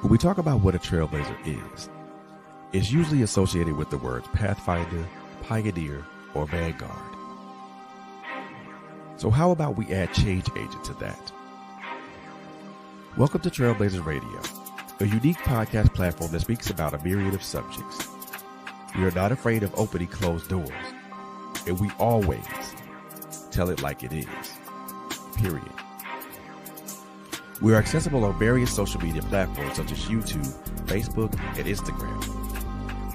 When we talk about what a trailblazer is, it's usually associated with the words pathfinder, pioneer, or vanguard. So how about we add change agent to that? Welcome to Trailblazers Radio, a unique podcast platform that speaks about a myriad of subjects. We are not afraid of opening closed doors, and we always tell it like it is, period. We are accessible on various social media platforms such as YouTube, Facebook, and Instagram.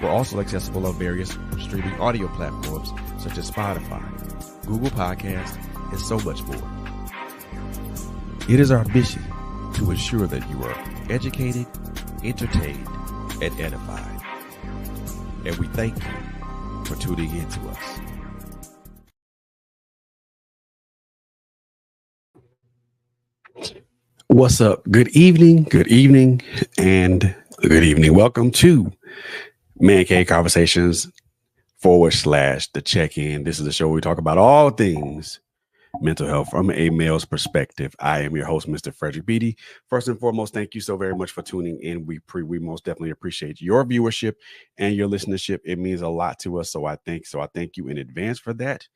We're also accessible on various streaming audio platforms such as Spotify, Google Podcasts, and so much more. It is our mission to ensure that you are educated, entertained, and edified. And we thank you for tuning in to us. What's up? Good evening, and good evening. Welcome to Man Cave Conversations / the check-in. This is the show where we talk about all things mental health from a male's perspective. I am your host, Mr. Frederick Beatty. First and foremost, thank you so very much for tuning in. We most definitely appreciate your viewership and your listenership. It means a lot to us, so I thank you in advance for that.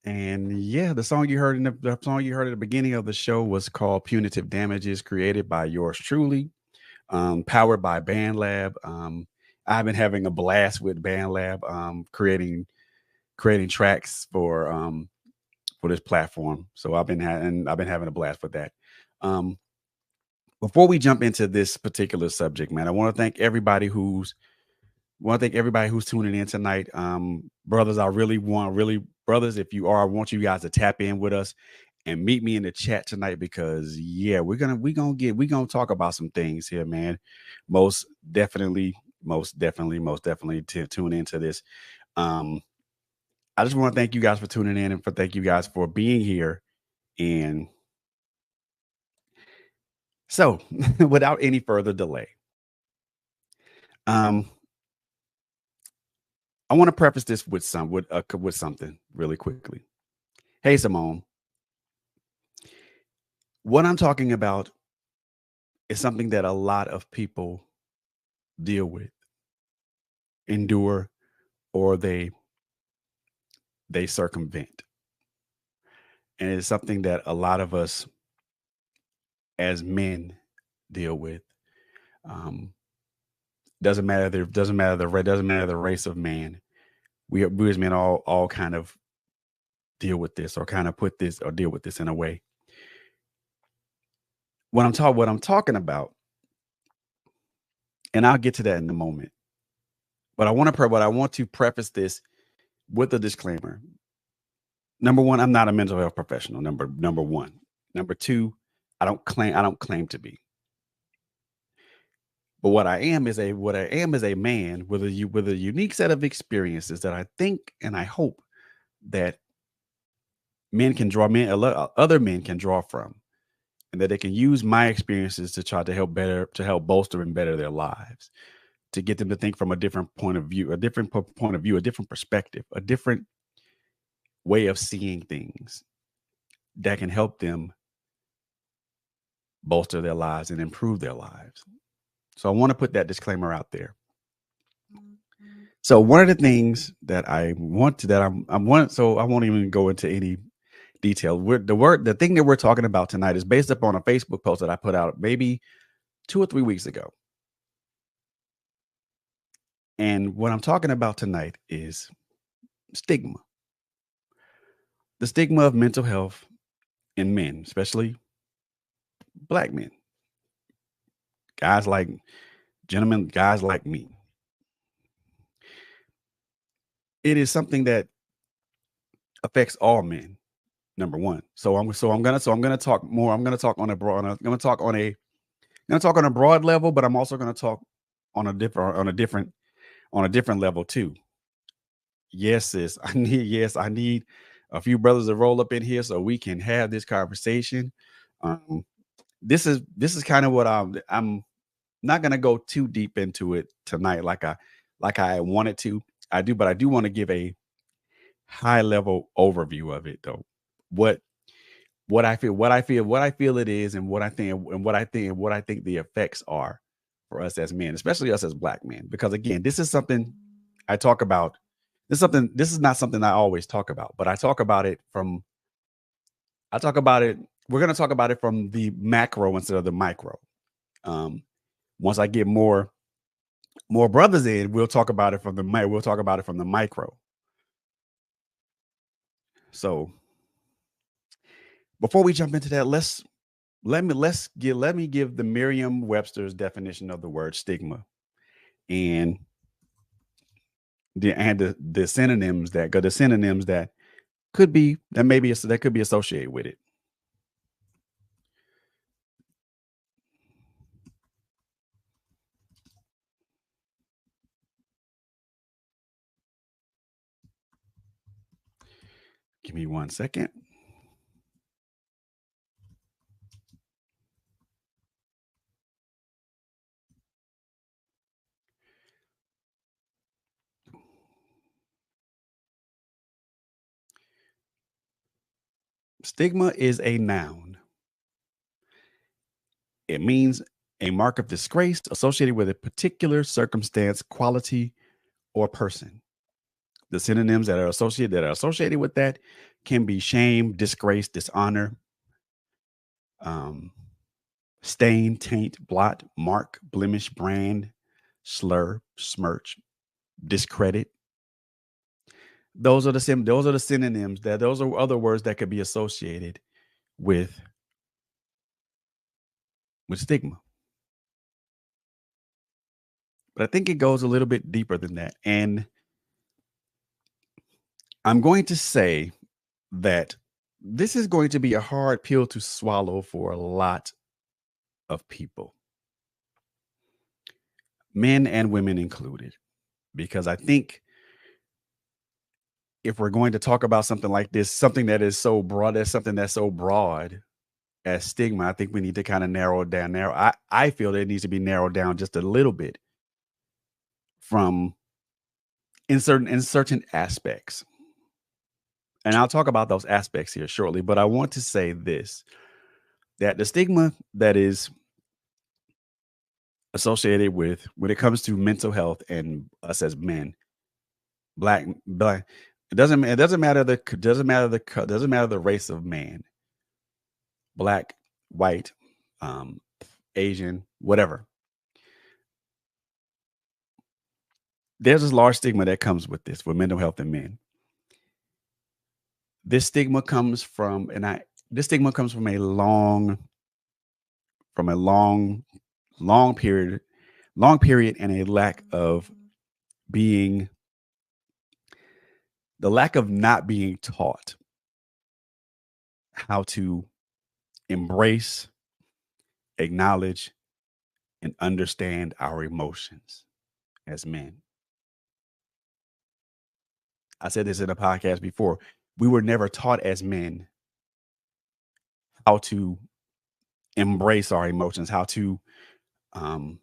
And yeah, the song you heard at the beginning of the show was called Punitive Damages, created by yours truly, powered by BandLab. I've been having a blast with BandLab, creating tracks for this platform. So I've been having a blast with that. Before we jump into this particular subject, man, I want to thank everybody who's tuning in tonight. Brothers, brothers, if you are, I want you guys to tap in with us and meet me in the chat tonight, because yeah, we're gonna talk about some things here, man. Most definitely to tune into this. I just want to thank you guys for tuning in, and thank you guys for being here. And so without any further delay, I want to preface this with something really quickly. Hey, Simone. What I'm talking about is something that a lot of people deal with, endure, or they circumvent. And it's something that a lot of us as men deal with. Doesn't matter the race of man. We as men all kind of deal with this, or kind of deal with this in a way. What I'm talking about, and I'll get to that in a moment. But I want to preface this with a disclaimer. Number one, I'm not a mental health professional. Number one. Number two, I don't claim to be. But what I am is a man with a unique set of experiences that I think and I hope that other men can draw from, and that they can use my experiences to try to help bolster and better their lives, to get them to think from a different point of view, a different perspective, a different way of seeing things that can help them bolster their lives and improve their lives. So I want to put that disclaimer out there. So one of the things that I won't even go into any detail. The thing that we're talking about tonight is based upon a Facebook post that I put out maybe 2 or 3 weeks ago. And what I'm talking about tonight is stigma. The stigma of mental health in men, especially Black men. Guys like me. It is something that affects all men. Number one. So I'm gonna talk more. I'm gonna talk on a broad level, but I'm also gonna talk on a different on a different level too. Yes, sis. I need a few brothers to roll up in here so we can have this conversation. Um, this is kind of what I'm not gonna go too deep into it tonight, like I wanted to. But I do want to give a high level overview of it though. What what I feel it is, and what I think the effects are for us as men, especially us as black men. Because again, this is something I talk about. This is not something I always talk about, but I talk about it. We're gonna talk about it from the macro instead of the micro. Um, Once I get more brothers in, we'll talk about it from the micro. So before we jump into that, let me give the Merriam-Webster's definition of the word stigma and the synonyms that could be that could be associated with it. Give me 1 second. Stigma is a noun. It means a mark of disgrace associated with a particular circumstance, quality, or person. The synonyms that are associated with that can be shame, disgrace, dishonor, um, stain, taint, blot, mark, blemish, brand, slur, smirch, discredit. Those are the synonyms that those are other words that could be associated with stigma. But I think it goes a little bit deeper than that. And I'm going to say that this is going to be a hard pill to swallow for a lot of people, men and women included, because I think if we're going to talk about something like this, something that's so broad as stigma, I think we need to kind of narrow it down. I feel that it needs to be narrowed down just a little bit from in certain aspects. And I'll talk about those aspects here shortly, but I want to say this, that the stigma that is associated with when it comes to mental health and us as men, black, it doesn't matter the race of man, black, white, um, Asian, whatever. There's this large stigma that comes with this, with mental health in men. This stigma comes from, and I this stigma comes from a long period, and a lack of being the lack of not being taught how to embrace, acknowledge, and understand our emotions as men. I said this in a podcast before. We were never taught as men how to embrace our emotions, um,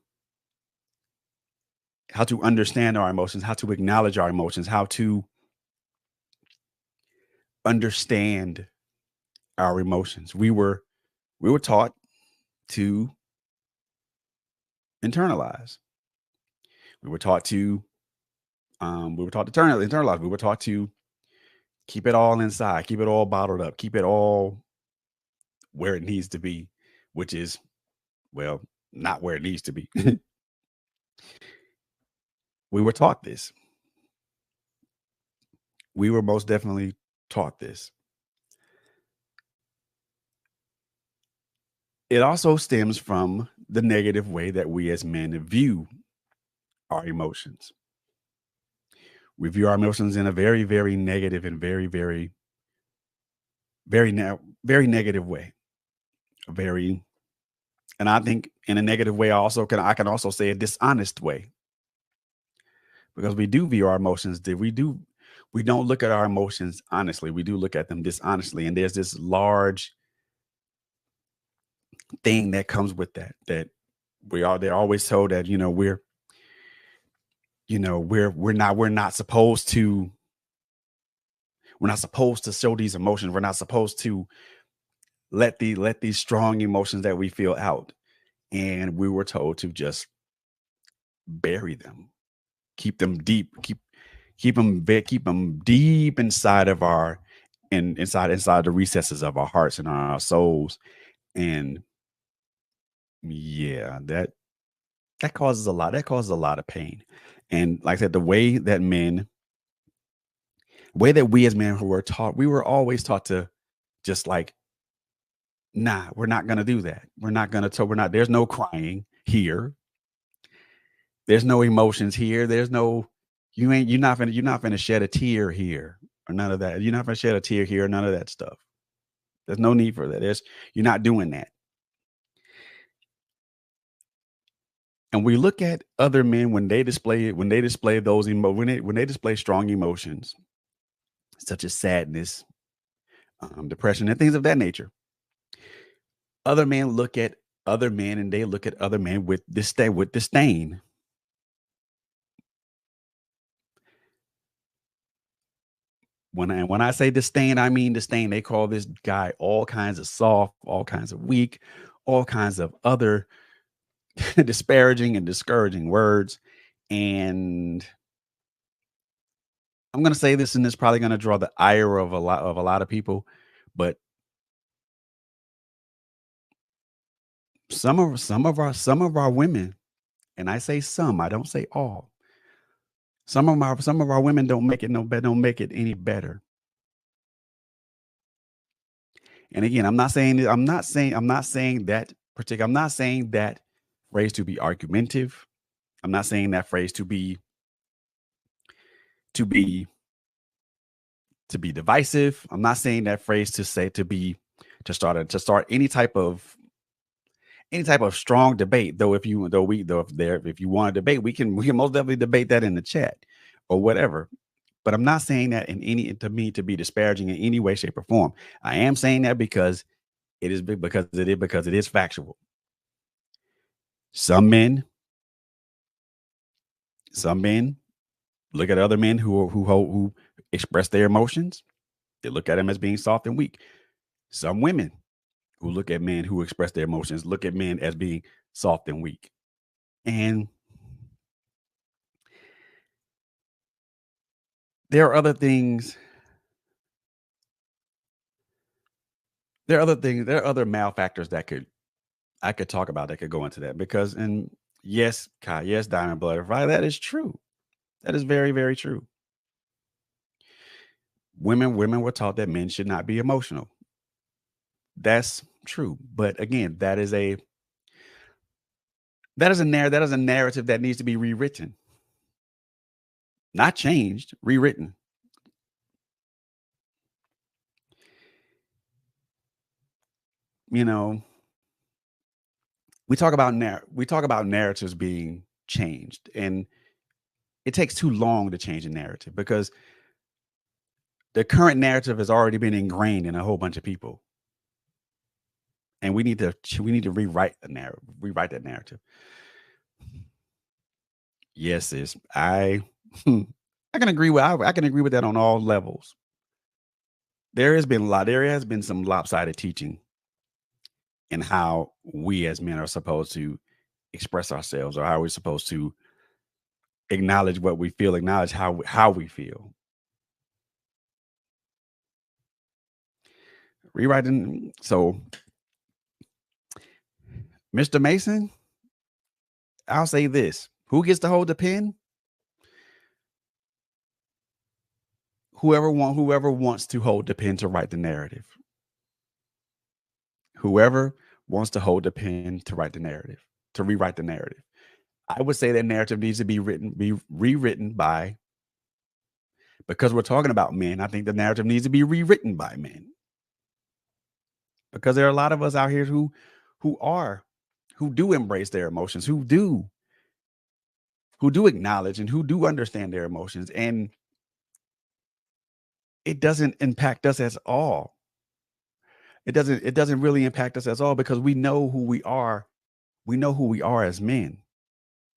how to understand our emotions, how to acknowledge our emotions, how to understand our emotions. We were taught to internalize. We were taught to internalize. We were taught to keep it all inside, keep it all bottled up, keep it all where it needs to be, which is, well, not where it needs to be. We were taught this. We were most definitely taught this. It also stems from the negative way that we as men view our emotions. We view our emotions in a very, very negative and very negative way. Very, and I think in a negative way, I can also say a dishonest way, because we do view our emotions. We don't look at our emotions honestly. We do look at them dishonestly, and there's this large thing that comes with that. That they're always told that we're not supposed to show these emotions. We're not supposed to let these strong emotions that we feel out. And we were told to just bury them, keep them deep, keep them deep inside of our inside the recesses of our hearts and our souls. And yeah, that causes a lot of pain. And like I said, way that we as men who were taught, we were always taught to just like, nah, we're not gonna do that. We're not, there's no crying here. There's no emotions here. There's no, you're not gonna shed a tear here or none of that. You're not gonna shed a tear here, none of that stuff. There's no need for that. You're not doing that. And we look at other men when they display strong emotions, such as sadness, depression, and things of that nature. Other men look at other men and they look at other men with disdain. When I say disdain, I mean disdain. They call this guy all kinds of soft, all kinds of weak, all kinds of other disparaging and discouraging words. And I'm going to say this, and it's probably going to draw the ire of a lot of people, but some of our women, and I say some, I don't say all. Some of our women don't make it no better, don't make it any better. And again, I'm not saying that phrase to be argumentative. I'm not saying that phrase to be to be divisive. I'm not saying that phrase to say to start any type of strong debate. Though if you though we though if you want to debate, we can most definitely debate that in the chat or whatever. But I'm not saying that in any to me to be disparaging in any way, shape, or form. I am saying that because because it is factual. Some men, some men look at other men who express their emotions. They look at them as being soft and weak. Some women who look at men who express their emotions look at men as being soft and weak. And there are other things. There are other malfactors that could I could talk about that could go into that because and yes, Kai, yes, Diamond Butterfly, that is true. That is very, very true. Women were taught that men should not be emotional. That's true. But again, that is a narrative that needs to be rewritten. Not changed, rewritten. You know, we talk about narratives being changed, and it takes too long to change a narrative because the current narrative has already been ingrained in a whole bunch of people, and we need to rewrite that narrative. Yes, is I I can agree with I can agree with that on all levels. There has been some lopsided teaching in how we as men are supposed to express ourselves or how we're supposed to acknowledge what we feel, acknowledge how we feel. Rewriting. So, Mr. Mason, I'll say this: who gets to hold the pen? Whoever wants to hold the pen to write the narrative. Whoever wants to hold the pen to write the narrative, to rewrite the narrative. I would say that narrative needs to be rewritten by because we're talking about men. I think the narrative needs to be rewritten by men because there are a lot of us out here who are who do embrace their emotions, who do who do acknowledge and who do understand their emotions, and it doesn't impact us at all. It doesn't really impact us at all because we know who we are. We know who we are as men.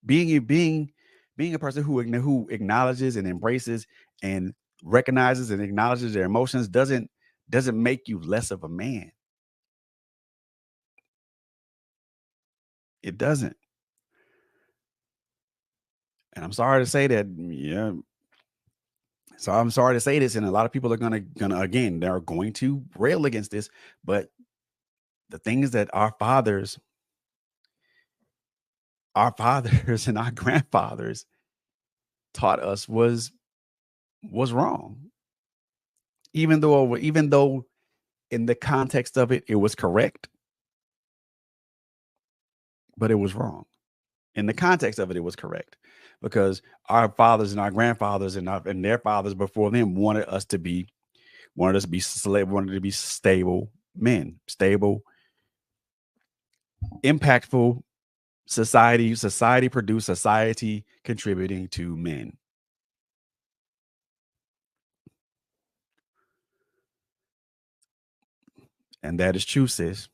Being a person who acknowledges and embraces and recognizes and acknowledges their emotions doesn't make you less of a man. It doesn't. And I'm sorry to say that, yeah. So I'm sorry to say this, and a lot of people are gonna again, they're going to rail against this, but the things that our fathers and our grandfathers taught us was wrong. Even though in the context of it, it was correct, but it was wrong. In the context of it, it was correct because our fathers and our grandfathers and their fathers before them wanted to be stable men, stable, impactful society produced, society contributing to men. And that is true, sis.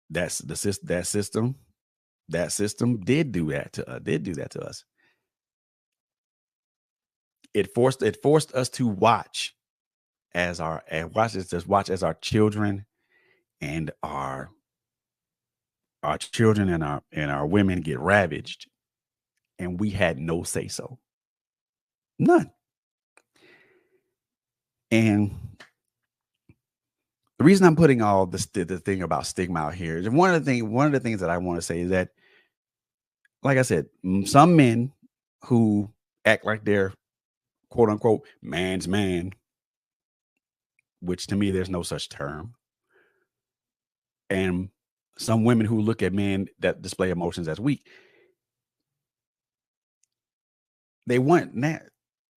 That's the that system did do that to us. It forced us to watch as our and watch as just watch as and our children and our women get ravaged, and we had no say so. None. And the reason I'm putting all this the thing about stigma out here is one of the things that I want to say is that, like I said, some men who act like they're quote unquote man's man, which to me there's no such term, and some women who look at men that display emotions as weak, they want that.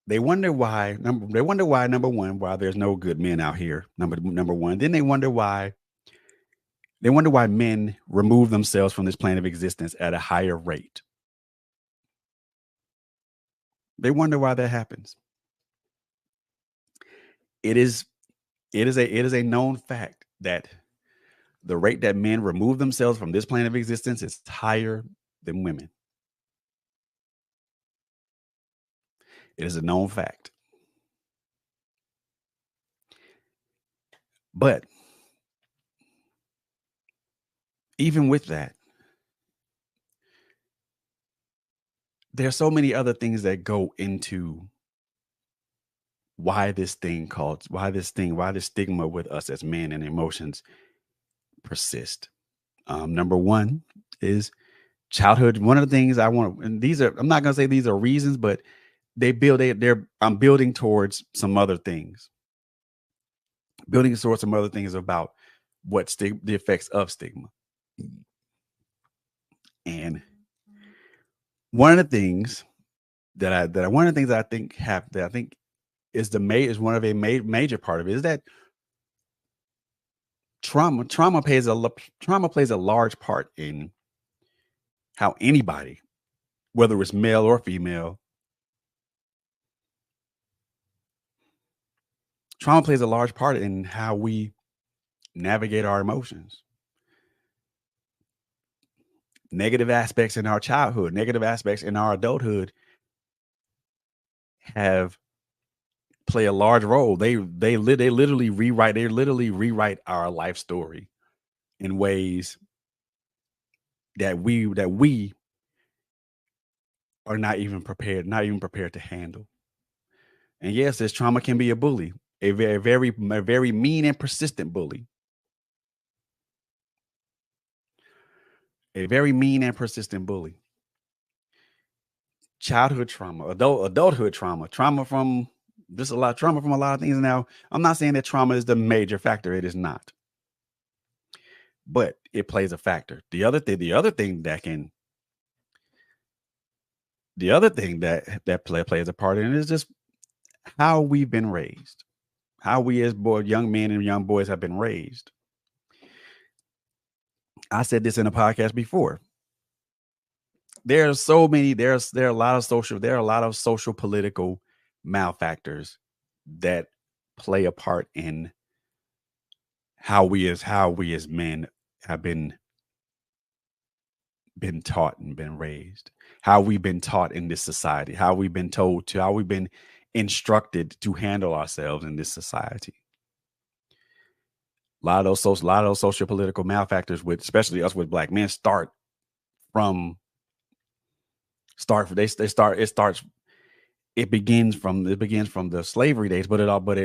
They wonder why number one, why there's no good men out here. Number one. Then they wonder why men remove themselves from this plane of existence at a higher rate. They wonder why that happens. It is it is a known fact that the rate that men remove themselves from this plane of existence is higher than women. It is a known fact. But even with that, there's so many other things that go into why this stigma with us as men and emotions persist. Number one is childhood. One of the things I want, and I'm not gonna say these are reasons, but I'm building towards some other things, about the effects of stigma. And one of the things one of the things I think have that I think is one of a major part of it is that trauma plays a large part in how anybody, whether it's male or female, trauma plays a large part in how we navigate our emotions. Negative aspects in our childhood, negative aspects in our adulthood have play a large role. They literally rewrite our life story in ways that we are not even prepared to handle. And yes, this trauma can be a bully, a very mean and persistent bully, a very mean and persistent bully. Childhood trauma, adulthood trauma from a lot of things. Now, I'm not saying that trauma is the major factor. It is not, but it plays a factor. The other thing that plays a part in it is just how we've been raised, how we as young men and young boys have been raised. I said this in a podcast before. There's so many. There are a lot of social. There are a lot of social political malfactors that play a part in how we as men have been taught and been raised, how we've been taught in this society, how we've been instructed to handle ourselves in this society. A lot of those social political malfactors with, especially us with black men, from they start it starts it begins from the slavery days, but it all but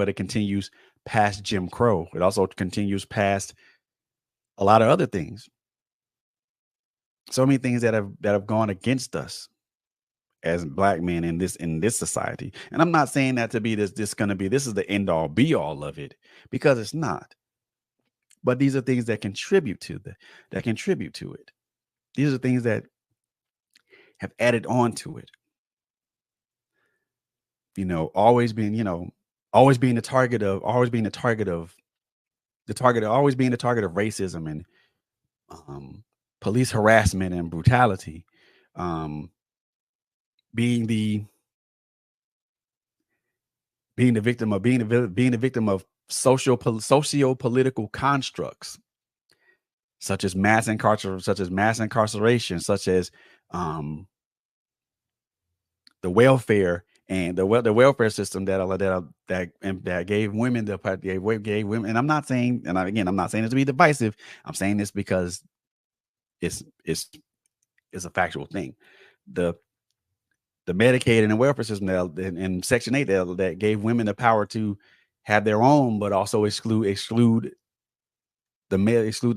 it continues past Jim Crow. It also continues past a lot of other things. So many things that have gone against us as black men in this society. And I'm not saying that to be this is the end all be all of it, because it's not. But these are things that contribute to it. These are things that have added on to it. Always being, always being the target of racism and um, police harassment and brutality, um, being the being the victim of socio political constructs such as mass incarceration, such as um, the welfare and the welfare system that gave women gave women. And I'm not saying, I'm not saying this to be divisive. I'm saying this because it's it's it's a factual thing. The the Medicaid and the welfare system in Section 8 that gave women the power to have their own, but also exclude the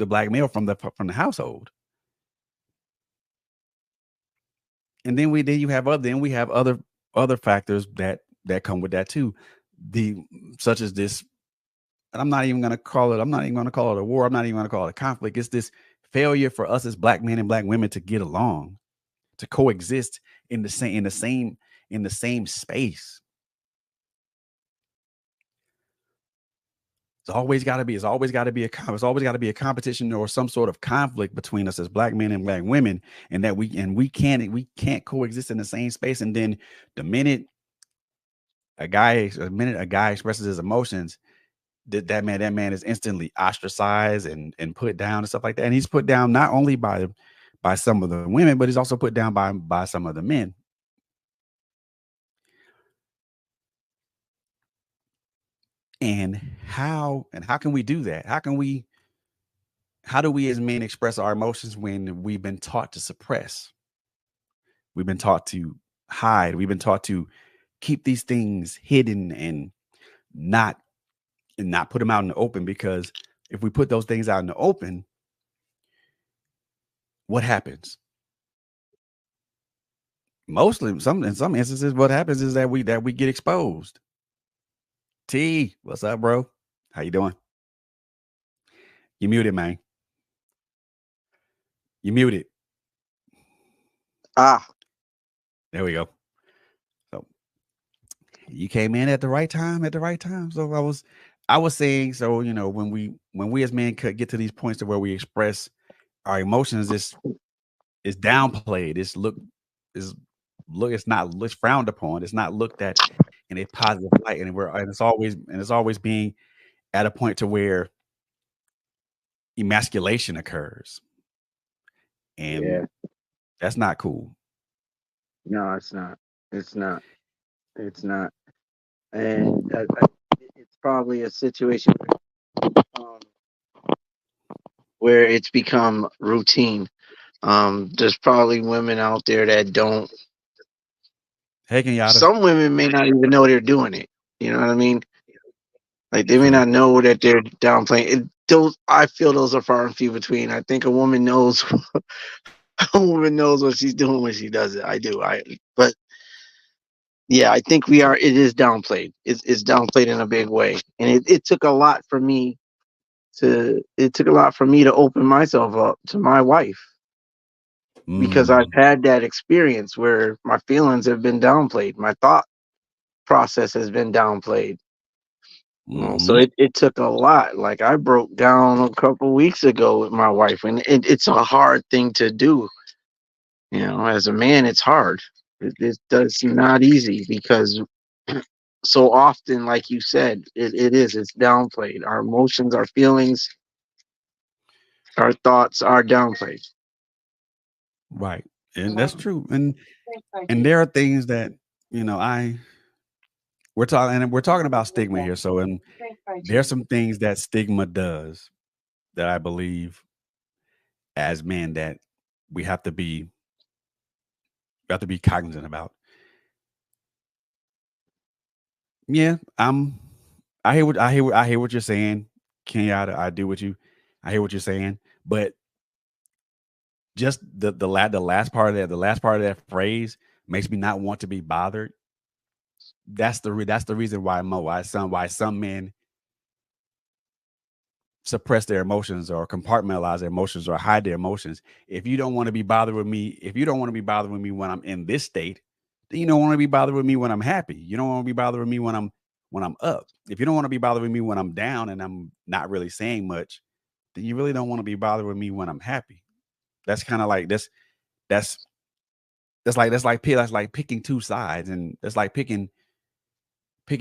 black male from the household. And then you have other factors that come with that too. The Such as this, and I'm not even gonna call it a war. I'm not even gonna call it a conflict. It's this failure for us as black men and black women to get along, to coexist in the same space. It's always got to be a competition or some sort of conflict between us as black men and black women, and we can't coexist in the same space. And then the minute a guy expresses his emotions, that man is instantly ostracized and put down and stuff like that. And he's put down not only by some of the women, but he's also put down by some of the men. And how can we do that? How do we as men express our emotions when we've been taught to suppress? We've been taught to hide. We've been taught to keep these things hidden not not put them out in the open, because if we put those things out in the open, what happens? Mostly, in some instances, what happens is that we get exposed. T, what's up, bro? How you doing? You muted, man. You muted. Ah, There we go. So you came in at the right time. At the right time. So I was saying. So when we as men could get to these points to where we express our emotions, it's downplayed. It's not it's frowned upon. It's not looked at in a positive light, and it's always being at a point to where emasculation occurs, yeah. and that's not cool. No, it's not. It's not. It's not. And it's probably a situation um, where it's become routine. There's probably women out there that don't. Hey, Kenyatta, Some women may not even know they're doing it. You know what I mean? Like they may true. not know that they're downplaying. Those I feel those are far and few between. I think a woman knows. A woman knows what she's doing when she does it. I do. But yeah, I think we are. It is downplayed. It's downplayed in a big way, and it took a lot for me It took a lot for me to open myself up to my wife because I've Mm, had that experience where my feelings have been downplayed, my thought process has been downplayed, So Hmm. it took a lot. Like I broke down a couple weeks ago with my wife, and it's a hard thing to do. As a man, it's hard. It's not easy because so often, like you said, it's downplayed. Our emotions, our feelings, our thoughts are downplayed. Right. And that's true. And there are things that, I we're talking about stigma here. So, and there's some things that stigma does that I believe as men that we have to be cognizant about. Yeah, I hear what you're saying, Kenyatta. I do what you I hear what you're saying, but just the last part of that phrase makes me not want to be bothered. That's the reason why some men suppress their emotions or compartmentalize their emotions or hide their emotions. If you don't want to be bothered with me, if you don't want to be bothered with me when I'm in this state, then you don't want to be bothered with me when I'm happy. You don't want to be bothered with me when I'm up. If you don't want to be bothered with me when I'm down and I'm not really saying much, then you really don't want to be bothered with me when I'm happy. That's kind of like that's that's like picking two sides, and that's like picking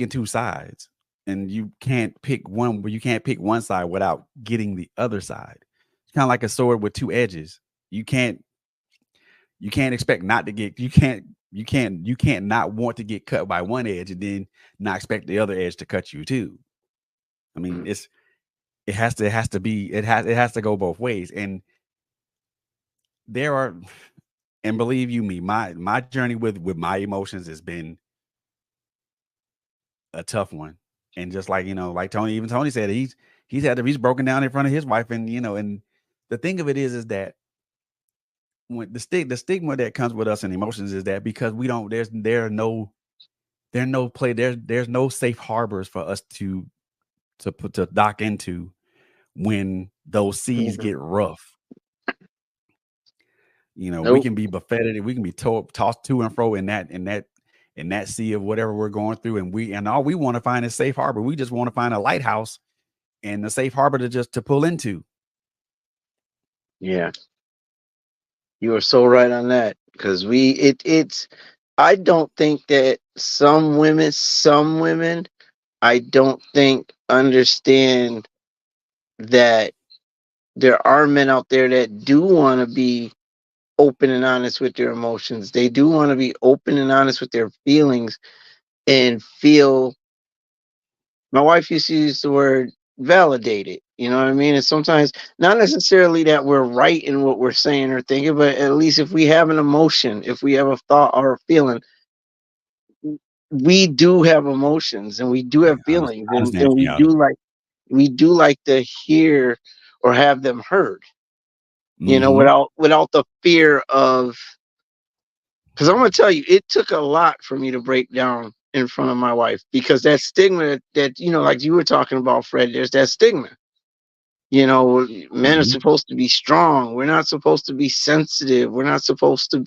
two sides, and you can't pick one side without getting the other side. It's kind of like a sword with two edges. You can't you can't expect not to get you can't not want to get cut by one edge and then not expect the other edge to cut you too. I mean, it has to go both ways. And there are and believe you me, my journey with my emotions has been a tough one. And just like, like Tony said, he's broken down in front of his wife. And, and the thing of it is that when the stigma that comes with us and emotions is that because we don't, there's no safe harbors for us to dock into when those seas Mhm. get rough. We Nope. can be buffeted, we can be tossed to and fro in that sea of whatever we're going through. And all we want to find is safe harbor. We just want to find a lighthouse and a safe harbor to pull into. Yeah, you are so right on that. Because it's. I don't think that some women, I don't think understand that there are men out there that do want to be open and honest with their emotions. They do want to be open and honest with their feelings and feel. My wife used to use the word validated. You know what I mean? And sometimes not necessarily that we're right in what we're saying or thinking, but at least if we have an emotion, if we have a thought or a feeling, we do have emotions and we do have Right. feelings, I understand, and Kenyatta. we do like to hear or have them heard, Mm-hmm. without the fear of. Because I'm gonna tell you, it took a lot for me to break down in front of my wife because that stigma that like you were talking about, Fred. There's that stigma. Men are Mm-hmm. supposed to be strong. We're not supposed to be sensitive. We're not supposed to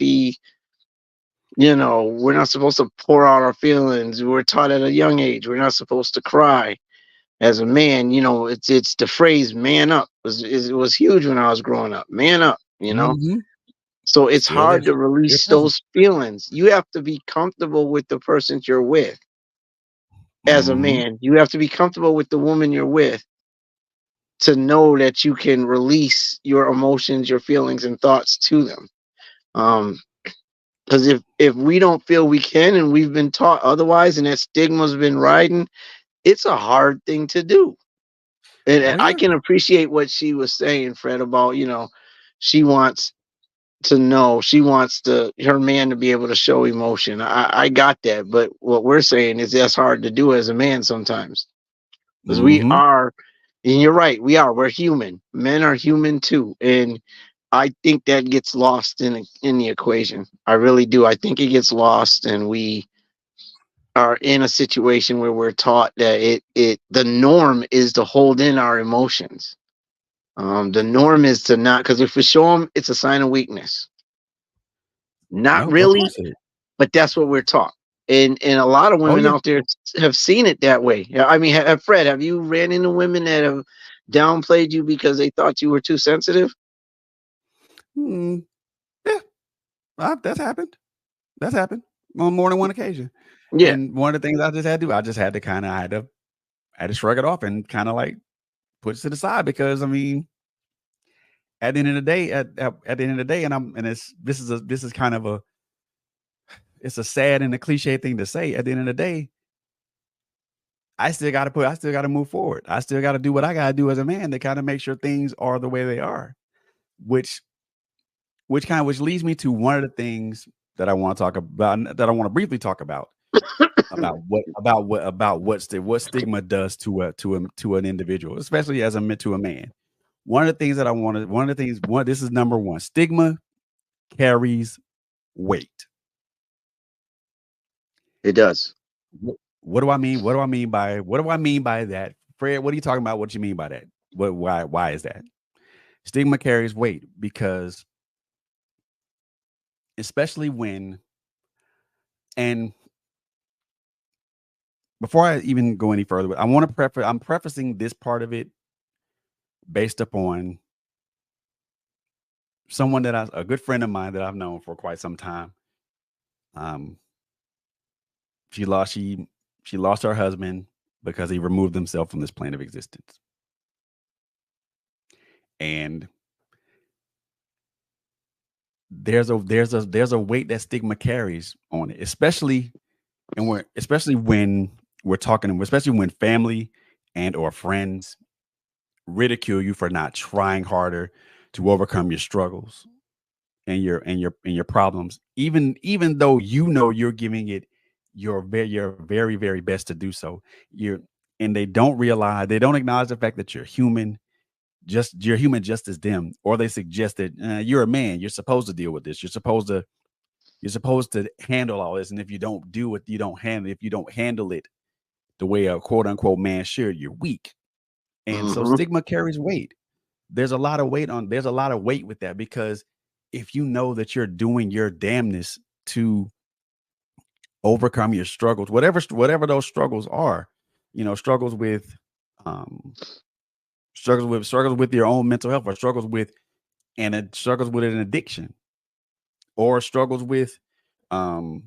pour out our feelings. We're taught at a young age we're not supposed to cry. As a man, it's the phrase "man up" was huge when I was growing up. Man up. Mm-hmm. So it's Still there. hard to Still release present. those feelings. You have to be comfortable with the person you're with. As a Mm-hmm. man, you have to be comfortable with the woman you're with to know that you can release your emotions, your feelings, and thoughts to them. Um, because if we don't feel we can, and we've been taught otherwise, and that stigma's been riding, it's a hard thing to do. And Oh I yeah. can appreciate what she was saying, Fred, about she wants she wants her man to be able to show emotion. I got that, but what we're saying is that's hard to do as a man sometimes, because we Mm-hmm. are. And you're right, we're human. Men are human too, and I think that gets lost in the equation. I really do. I think it gets lost, and we are in a situation where we're taught that the norm is to hold in our emotions. The norm is to not, because if we show them, it's a sign of weakness. Not No, of really, course it is. but that's what we're taught. and a lot of Oh women yeah. out there have seen it that way. Yeah, I mean, Fred, have you ran into women that have downplayed you because they thought you were too sensitive? Mm, yeah, that's happened. That's happened on more than one occasion. Yeah. And one of the things I just had to do, I just had to kind of, I had to shrug it off and kind of like put it to the side because I mean, at the end of the day, at the end of the day, and it's this is kind of a it's a sad and a cliche thing to say. At the end of the day, I still got to move forward. I still got to do what I got to do as a man to kind of make sure things are the way they are. Which which leads me to one of the things that I want to talk about that I want to briefly talk about what stigma does to an individual, especially as a to a man. One of the things that I wanted, one of the things, one this is number one. Stigma carries weight. It does. What do I mean? What do I mean by that? Fred, what are you talking about? What you mean by that? Why is that? Stigma carries weight because especially when and before I even go any further, I want to I'm prefacing this part of it based upon someone a good friend of mine that I've known for quite some time. Um, she lost she lost her husband because he removed himself from this plane of existence. And there's a weight that stigma carries on it, especially when we're talking, especially when family and or friends ridicule you for not trying harder to overcome your struggles and your problems, even though you know you're giving it your very very best to do so. You're and they don't acknowledge the fact that you're human just as them, or they suggest that you're a man, you're supposed to deal with this, you're supposed to handle all this, and if you don't do it, you don't handle it. If you don't handle it the way a quote unquote man should, you're weak. And so Hmm. stigma carries weight. There's a lot of weight with that because if you know that you're doing your damnness to overcome your struggles, whatever those struggles are, you know, um struggles with your own mental health, or struggles with an addiction, or struggles with um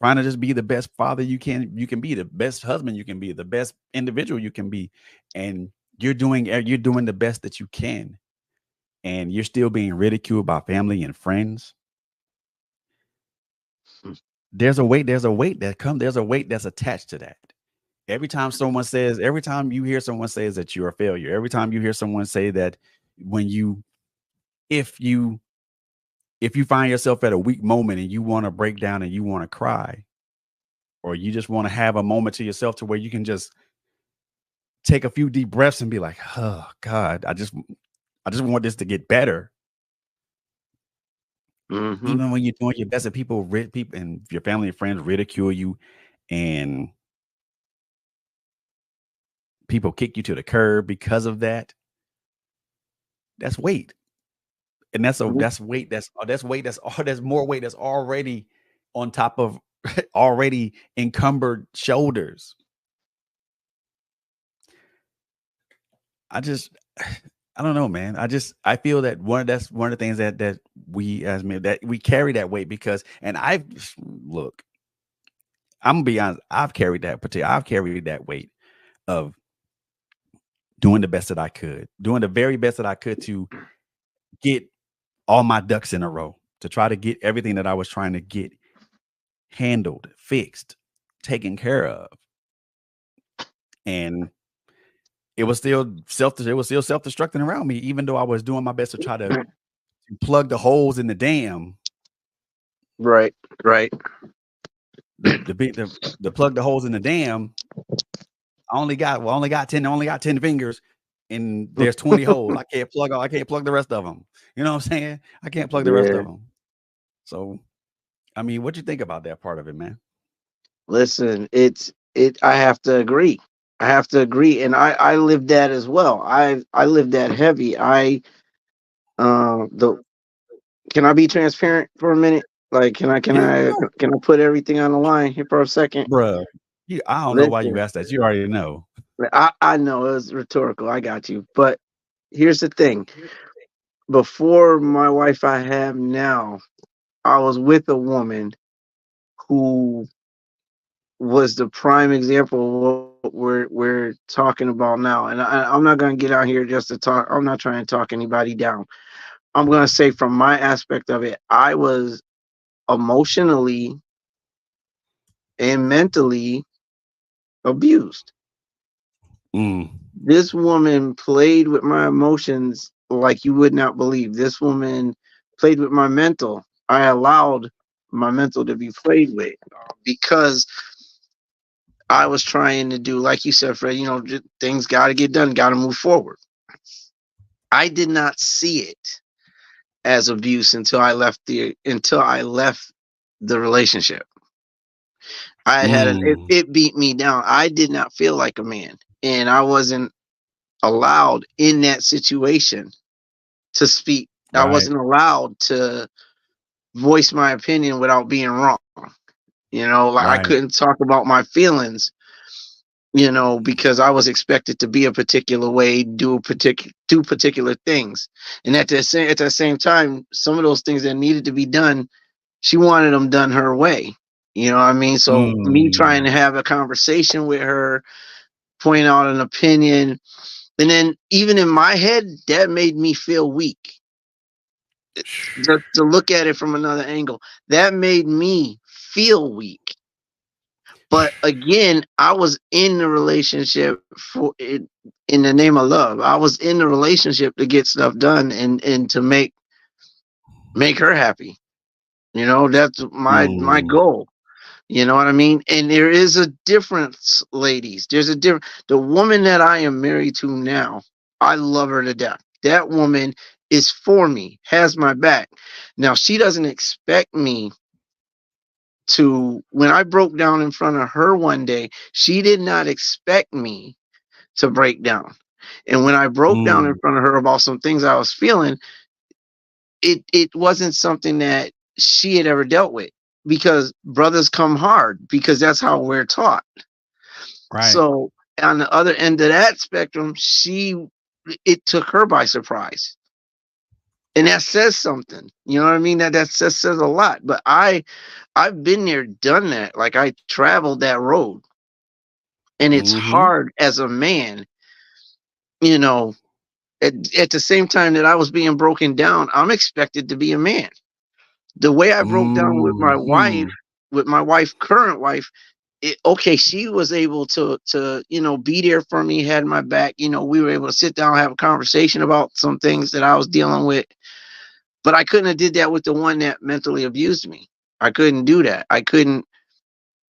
trying to just be the best father you can be, the best husband you can be, the best individual you can be, and you're doing the best that you can, and you're still being ridiculed by family and friends. There's a weight that's attached to that. Every time you hear someone says that you're a failure, every time you hear someone say that, when you if you if you find yourself at a weak moment and you want to break down and you want to cry, or you just want to have a moment to yourself to where you can just take a few deep breaths and be like, oh God, I just want this to get better. Hmm. Even when you're doing your best and people and your family and friends ridicule you, and people kick you to the curb because of that, that's weight. And that's weight that's more weight that's already on top of already encumbered shoulders. I just I don't know, man. I feel that that's one of the things that we as men, that we carry that weight because, and I've look, I'm gonna be honest, I've carried that weight of doing the best that I could, doing the very best that I could to get all my ducks in a row, to try to get everything that I was trying to get handled, fixed, taken care of. And it was still self-destructing around me, even though I was doing my best to try to plug the holes in the dam. Right. Right. The big the plug the holes in the dam. I only got 10 fingers and there's 20 holes. I can't plug the rest of them. You know what I'm saying? I can't plug the rest Yeah. of them. So, I mean, what you think about that part of it, man? Listen, I have to agree. I have to agree, and I lived that as well. I lived that heavy. I the Can I be transparent for a minute? Like, Yeah, can I put everything on the line here for a second? bruh. I don't know why you Listen, asked that. You already know. I know it was rhetorical. I got you, but here's the thing. Before my wife I have now, I was with a woman who was the prime example of what we're talking about now. And I'm not going to get out here just to talk. I'm not trying to talk anybody down. I'm going to say from my aspect of it, I was emotionally and mentally abused. Mm, This woman played with my emotions like you would not believe. This woman played with my mental. I allowed my mental to be played with because I was trying to do, like you said, Fred, things got to get done, got to move forward. I did not see it as abuse until I left the relationship. I had mm, it beat me down. I did not feel like a man, and I wasn't allowed in that situation to speak. I right. wasn't allowed to voice my opinion without being wrong. Like I Right. couldn't talk about my feelings, because I was expected to be a particular way, do particular things. And at the same time, some of those things that needed to be done, she wanted them done her way. You know what I mean? So me trying to Mm. have a conversation with her, point out an opinion, and then even in my head, that made me feel weak. Just to look at it from another angle, that made me feel weak. But again, I was in the relationship for it in the name of love. I was in the relationship to get stuff done and to make her happy. That's my Mm, goal. You know what I mean? And there is a difference, ladies. There's a difference. The woman that I am married to now, I love her to death. That woman is for me, has my back. Now, she doesn't expect me to, when I broke down in front of her one day, she did not expect me to break down. And when I broke down in mm, front of her about some things I was feeling, it wasn't something that she had ever dealt with, because brothers come hard, because that's how we're taught. right. So on the other end of that spectrum, it took her by surprise. And that says something. You know what I mean? That says a lot. But I've been there, done that. Like I traveled that road. And it's Mhm. hard as a man, you know, at the same time that I was being broken down, I'm expected to be a man. The way I broke down Mhm. with my wife, current wife, okay, she was able to be there for me, had my back. We were able to sit down, have a conversation about some things that I was dealing with. But I couldn't have did that with the one that mentally abused me. I couldn't do that. I couldn't.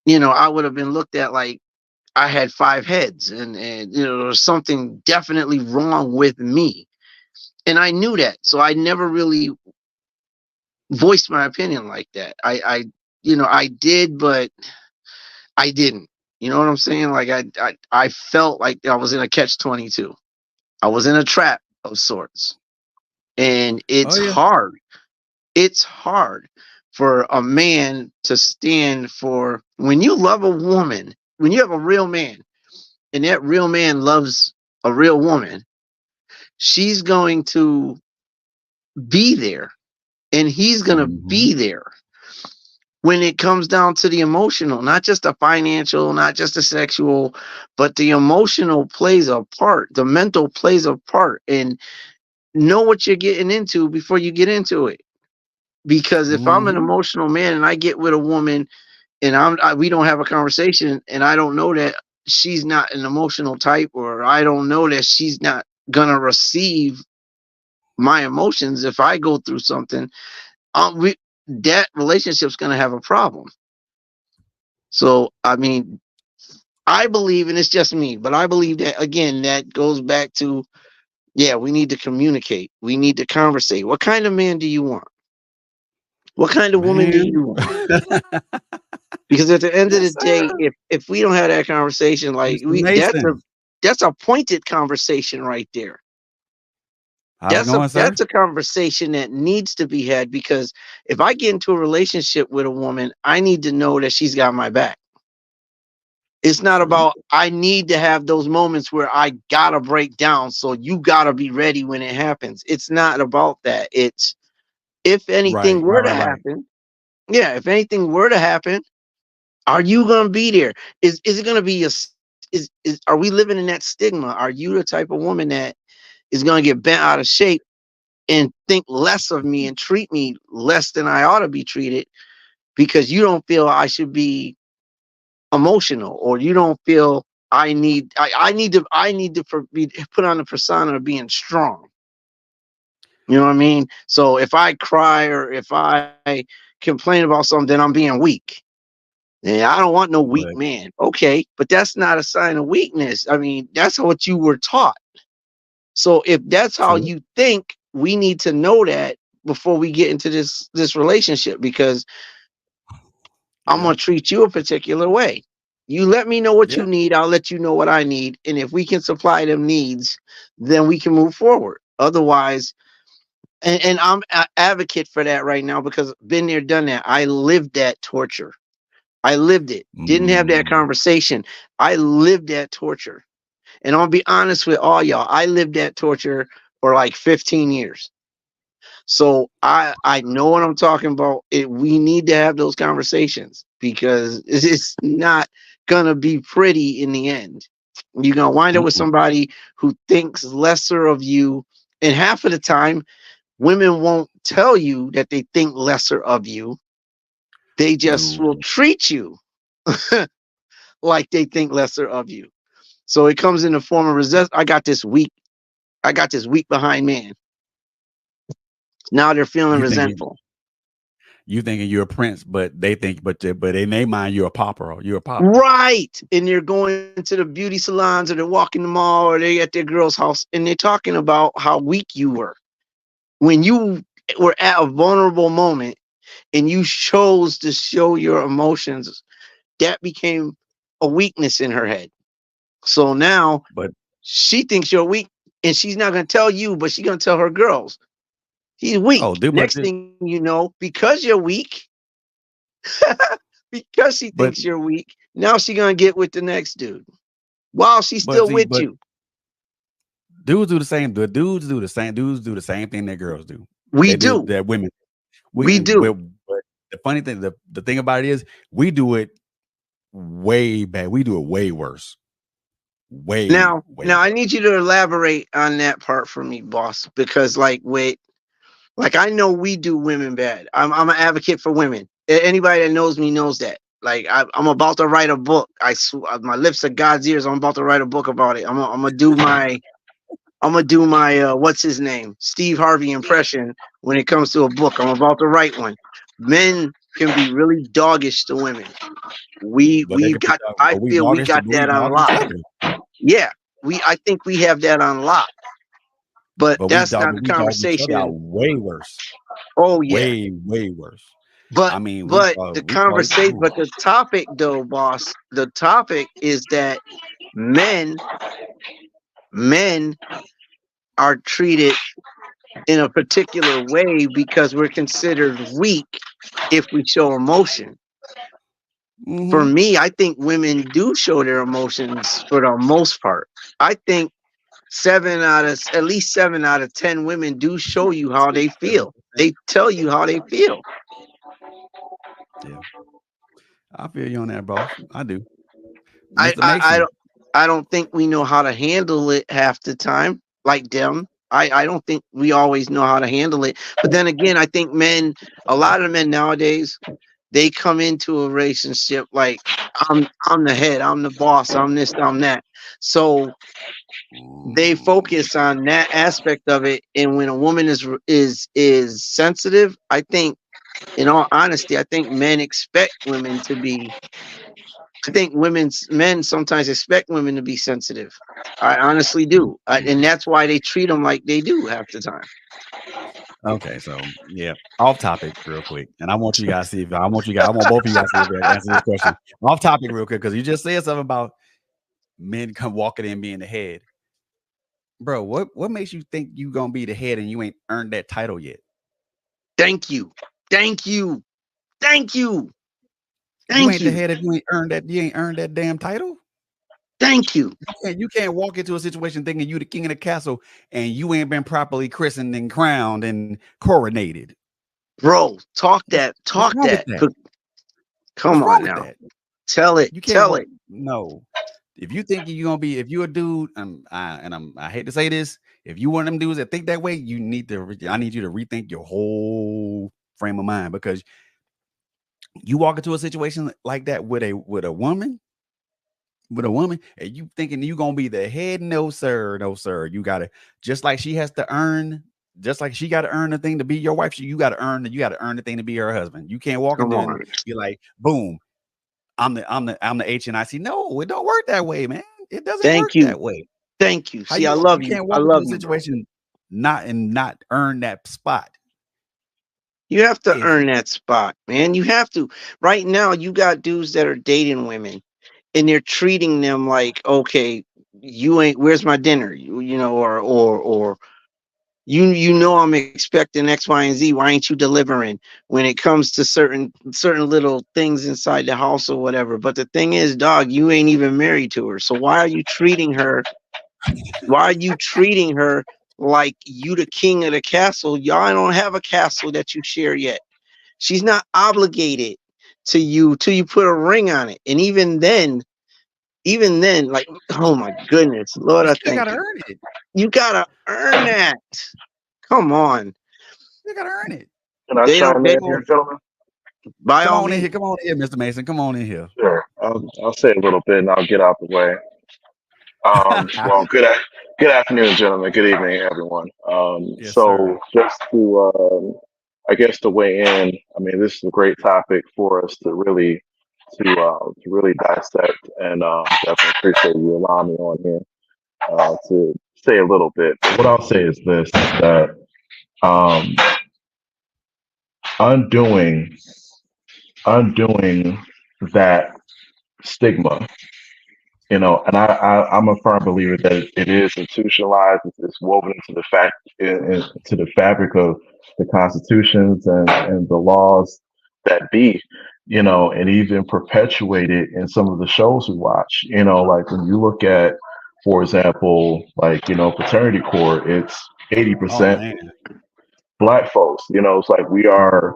I would have been looked at like I had five heads, and there was something definitely wrong with me, and I knew that. So I never really voiced my opinion like that. I did, but I didn't. You know what I'm saying? Like I felt like I was in a catch-22. I was in a trap of sorts, and Oh, it's yeah. hard. It's hard for a man to stand for when you love a woman, when you have a real man, and that real man loves a real woman. She's going to be there, and he's going to Mhm. be there when it comes down to the emotional, not just the financial, not just the sexual, but the emotional plays a part. The mental plays a part, and know what you're getting into before you get into it. Because if I'm an Mhm. emotional man and I get with a woman and we don't have a conversation, and I don't know that she's not an emotional type, or I don't know that she's not gonna receive my emotions if I go through something, we that relationship's gonna have a problem. So I mean, I believe, and it's just me, but I believe that again, that goes back to, yeah, we need to communicate. We need to conversate. What kind of man do you want? What kind of woman do Man. you want? Because at the end of the Yes, day, sir. if we don't have that conversation, like Mr. we Mason. that's a pointed conversation right there. How's it going, sir? That's a conversation that needs to be had, because if I get into a relationship with a woman, I need to know that she's got my back. It's not True. about I need to have those moments where I gotta break down, so you gotta be ready when it happens. It's not about that. It's if anything Right, right, were to right, right. happen, yeah, if anything were to happen, are you gonna be there? Is it gonna be is are we living in that stigma? Are you the type of woman that is gonna get bent out of shape and think less of me and treat me less than I ought to be treated because you don't feel I should be emotional, or you don't feel I need to be put on the persona of being strong. You know what I mean? So if I cry or if I complain about something, then I'm being weak. Yeah, I don't want no weak But man. Okay, but that's not a sign of weakness. I mean, that's what you were taught. So if that's how true. you think, we need to know that before we get into this relationship, because I'm Yeah. gonna treat you a particular way. You let me know what Yeah. you need, I'll let you know what I need, and if we can supply them needs, then we can move forward. Otherwise, and I'm an advocate for that right now because been there, done that. I lived that torture. I lived it. Didn't have that Mm, conversation. I lived that torture. And I'll be honest with all y'all, I lived that torture for like 15 years. So I know what I'm talking about. We need to have those conversations because it's not gonna be pretty in the end. You're gonna wind up with mm-mm. somebody who thinks lesser of you, and half of the time, women won't tell you that they think lesser of you. They just will No. treat you like they think lesser of you. So it comes in the form of resist. I got this weak behind man. Now they're feeling You thinking resentful. you thinking you're a prince, but they think, but in their mind you're a pauper. You're a pauper. Right. And they're going to the beauty salons, or they're walking the mall, or they at their girl's house, and they're talking about how weak you were. When you were at a vulnerable moment and you chose to show your emotions, that became a weakness in her head. So now But she thinks you're weak, and she's not going to tell you, but she's going to tell her girls. He's oh, weak. dude, Next thing you know, because you're weak, because she but thinks you're weak, now she's going to get with the next dude while she's but still see, with but you. dudes do the same. The dudes do the same. Dudes do the same thing that girls do. We They do do. that. Women. We We do. but the funny thing, the thing about it is, we do it way bad. We do it way worse. Way way Now I worse. need you to elaborate on that part for me, boss, because like I know we do women bad. I'm an advocate for women. Anybody that knows me knows that. Like I'm about to write a book. My lips are God's ears. I'm about to write a book about it. I'm gonna do my what's his name, Steve Harvey impression when it comes to a book. I'm about to write one. Men can be really doggish to women. But they We've could be got. dog, I feel we got but we that on dog each lock. other. Yeah, we. I think we have that on lock. But But that's not the we dog each other out conversation. way worse. Oh yeah, Way worse. but I mean, the we call each conversation. other. But the topic, though, boss. The topic is that men men are treated in a particular way because we're considered weak if we show emotion. For Mm-hmm. me, I think women do show their emotions for the most part. I think at least 7 out of 10 women do show you how they feel. They tell you how they feel. Yeah, I feel you on that, boss. I do, I Mister I, I Mason. don't I don't think we know how to handle it half the time like them. I don't think we always know how to handle it. But then again, I think a lot of men nowadays, they come into a relationship like I'm the head, I'm the boss, I'm this, I'm that. So they Mm, focus on that aspect of it. And when a woman is sensitive, I think, in all honesty, I think men expect women to be. I think men sometimes expect women to be sensitive. I honestly do, and that's why they treat them like they do half the time. okay, so yeah, off topic real quick, and I want you guys to see if I want you guys. I want both of you guys to see if you answer this question off topic real quick because you just said something about men come walking in being the head. bro, what makes you think you gonna be the head and you ain't earned that title yet? Thank you. Thank you. Thank you. You Thank ain't the you. head if you ain't earned that damn title. Thank you. You can't walk into a situation thinking you the king of the castle and you ain't been properly christened and crowned and coronated. Bro, talk What's that. what's Talk wrong with that. that? What's Come wrong on with now. that? Tell it. You can't Tell walk. it. No. If you think you're gonna be, if you're a dude, I hate to say this, if you one of them dudes that think that way, I need you to rethink your whole frame of mind because you walk into a situation like that with a woman, and you thinking you gonna be the head. No, sir, no, sir. You gotta just like she has to earn, just like she gotta earn the thing to be your wife. You gotta earn the thing to be her husband. You can't walk in Come there and on. be like, boom, I'm the HNIC. No, it don't work that way, man. It doesn't work Thank you. that way. Thank you. How See, I love you you. can't I walk into love a you, bro. situation not earn that spot. You have to If earn that spot, man. You have to. Right now, you got dudes that are dating women and they're treating them like, okay, you ain't, where's my dinner? You know, or you know I'm expecting X, Y, and Z. Why ain't you delivering when it comes to certain little things inside the house or whatever? But the thing is, dog, you ain't even married to her. So why are you treating her? Why are you treating her like you the king of the castle? Y'all don't have a castle that you share yet. She's not obligated to you till you put a ring on it. And even then, like, oh my goodness, Lord, you I still thank gotta you. earn it. You gotta earn that. Come on. You gotta earn it. Can I They don't, chime they, in Come here, on, gentlemen? by come all on in means. here. Come on in here, Mr. Mason. Come on in here. Sure. I'll say a little bit and I'll get out the way. Well, good afternoon, gentlemen. Good evening, everyone. Yes, So sir. just to, I guess, to weigh in. I mean, this is a great topic for us to really dissect, and definitely appreciate you allowing me on here to say a little bit. But what I'll say is this: is that um, undoing undoing that stigma, and I'm a firm believer that it is institutionalized. It's woven into into the fabric of the constitutions and the laws that be, and even perpetuated in some of the shows we watch. Like when you look at, for example, like paternity court, it's eighty Oh percent man. black folks. It's like we are,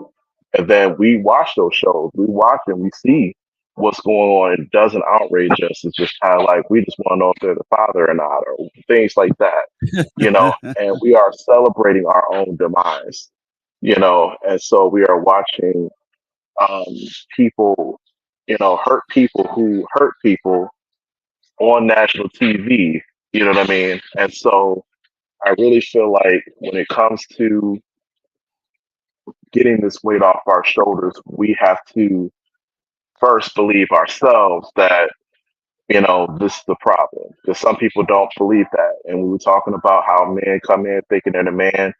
and then we watch those shows. We watch and we see what's going on. It doesn't outrage us. It's just kind of like we just want to know if they're the father or not, or things like that. And we are celebrating our own demise. And so we are watching um, people, hurt people who hurt people on national TV. You know what I mean? And so I really feel like when it comes to getting this weight off our shoulders, we have to first believe ourselves that, this is the problem. Because some people don't believe that. And we were talking about how men come in thinking they're the man.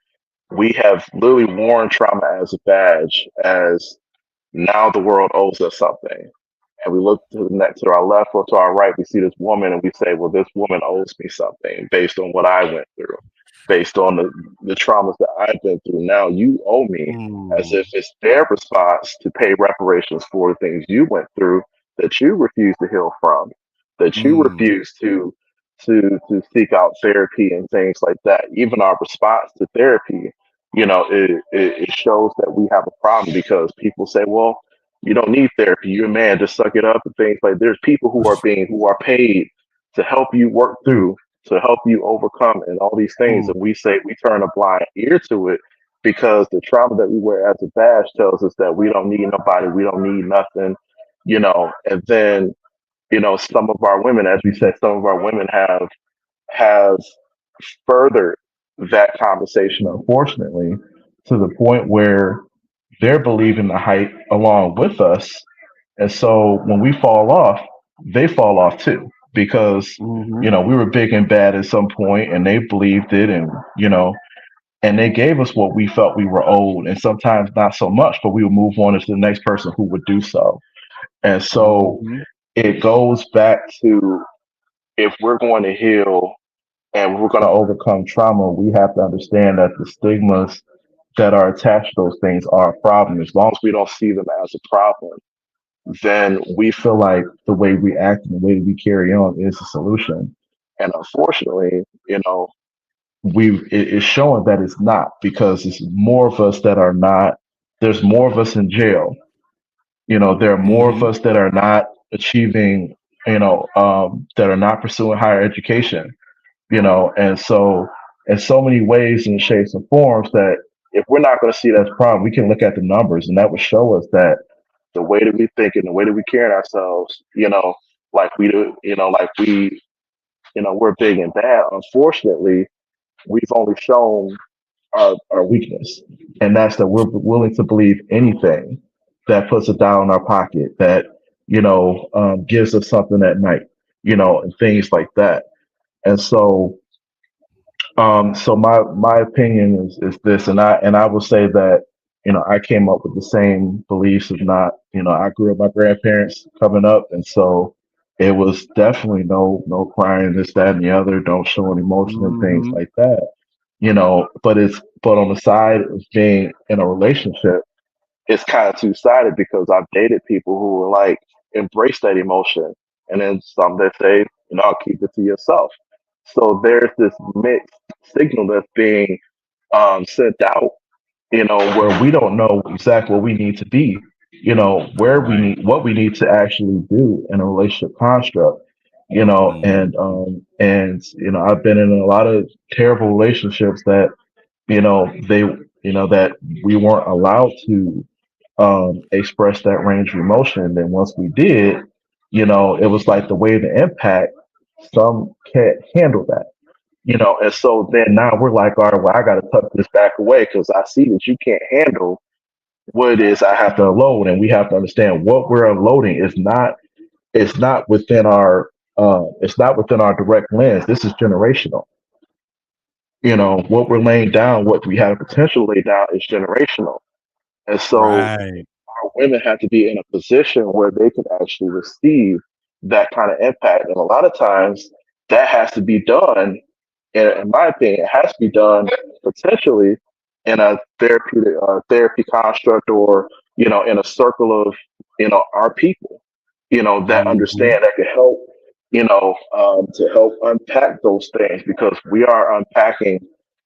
We have literally worn trauma as a badge, as now the world owes us something. And we look to the next, to our left or to our right, we see this woman and we say, well, this woman owes me something based on what I went through, based on the traumas that I've been through. Now you owe me, as Mm, if it's their response to pay reparations for the things you went through that you refuse to heal from, that you mm, refuse to seek out therapy and things like that. Even our response to therapy, it shows that we have a problem because people say, well, you don't need therapy. You're a man. Just suck it up and things like. There's people who are paid to help you work through, to help you overcome, and all these things. mm, And we say we turn a blind ear to it because the trauma that we wear as a badge tells us that we don't need nobody. We don't need nothing. And then some of our women, as we said, some of our women have furthered that conversation, unfortunately, to the point where they're believing the hype along with us. And so when we fall off, they fall off too. Because, mm-hmm, we were big and bad at some point and they believed it and they gave us what we felt we were owed and sometimes not so much, but we would move on to the next person who would do so. And so mm-hmm. it goes back to if we're going to heal And if we're going to Mm. overcome trauma, we have to understand that the stigmas that are attached to those things are a problem. As long as we don't see them as a problem, then we feel like the way we act and the way we carry on is a solution. And unfortunately, it's showing that it's not, because it's more of us that are not. There's more of us in jail. There are more of Mhm. us that are not achieving, that are not pursuing higher education, and so in so many ways and shapes and forms that if we're not going to see that as a problem, we can look at the numbers and that would show us that the way that we think and the way that we carry ourselves, like we do, like we're big and bad. Unfortunately, we've only shown our weakness, and that's that we're willing to believe anything that puts a dollar in our pocket, that gives us something at night, and things like that. And so my opinion is this, and I will say that I came up with the same beliefs. If not, I grew up with my grandparents coming up, and so it was definitely no crying, this, that, and the other. Don't show any emotion and things Mhm. like that. But on the side of being in a relationship, it's kind of two sided because I've dated people who were like embrace that emotion, and then some that say, I'll keep it to yourself. So there's this mixed signal that's being sent out, where we don't know exactly what we need to be, where we Right. need what we need to actually do in a relationship construct, Mhm. and I've been in a lot of terrible relationships that they that we weren't allowed to express that range of emotion. And then once we did, it was like the way the impact, some can't handle that. And so then now we're like, all right, well, I got to tuck this back away because I see that you can't handle what it is I have to unload, and we have to understand what we're unloading is not. It's not within our. It's not within our direct lens. This is generational. What we're laying down, what we have potential to lay down, is generational, and so Right. our women have to be in a position where they can actually receive that kind of impact. And a lot of times that has to be done, in my opinion, it has to be done potentially in a therapy construct, or, in a circle of, our people, that Mhm. understand, that can help, to help unpack those things, because we are unpacking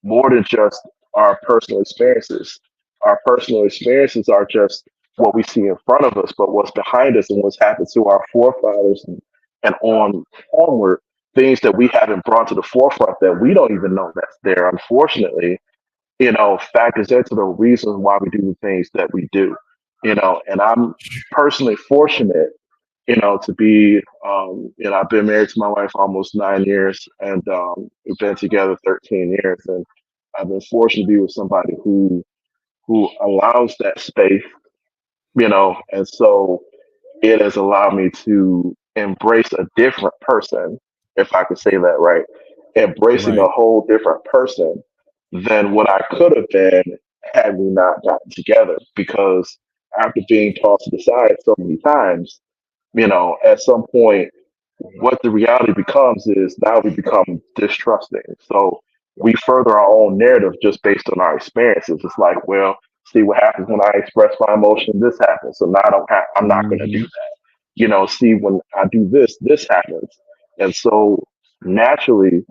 more than just our personal experiences. Our personal experiences are just what we see in front of us, but what's behind us and what's happened to our forefathers, and onward, things that we haven't brought to the forefront that we don't even know that's there. Unfortunately, factors into the reasons why we do the things that we do. And I'm personally fortunate, to be, I've been married to my wife almost 9 years, and we've been together 13 years, and I've been fortunate to be with somebody who allows that space, and so it has allowed me to embrace a different person, if I could say that right, embracing a Right. whole different person than what I could have been had we not gotten together. Because after being tossed to the side so many times, at some point, what the reality becomes is now we become distrusting. So we further our own narrative just based on our experiences. It's like, well, see what happens when I express my emotion, this happens. So now I'm not going to do Mhm. that. See, when I do this happens. And so naturally,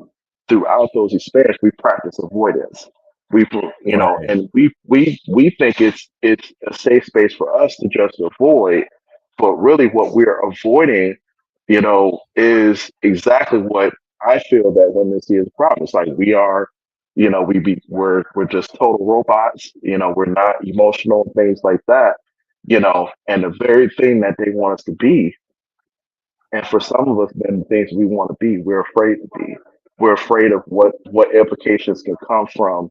throughout those experiences, we practice avoidance. Right. And we think it's a safe space for us to just avoid, but really what we're avoiding, is exactly what I feel that women see as a problem. It's like we are, we're just total robots. We're not emotional and things like that. And the very thing that they want us to be, and for some of us, then the things we want to be, we're afraid to be. We're afraid of what implications can come from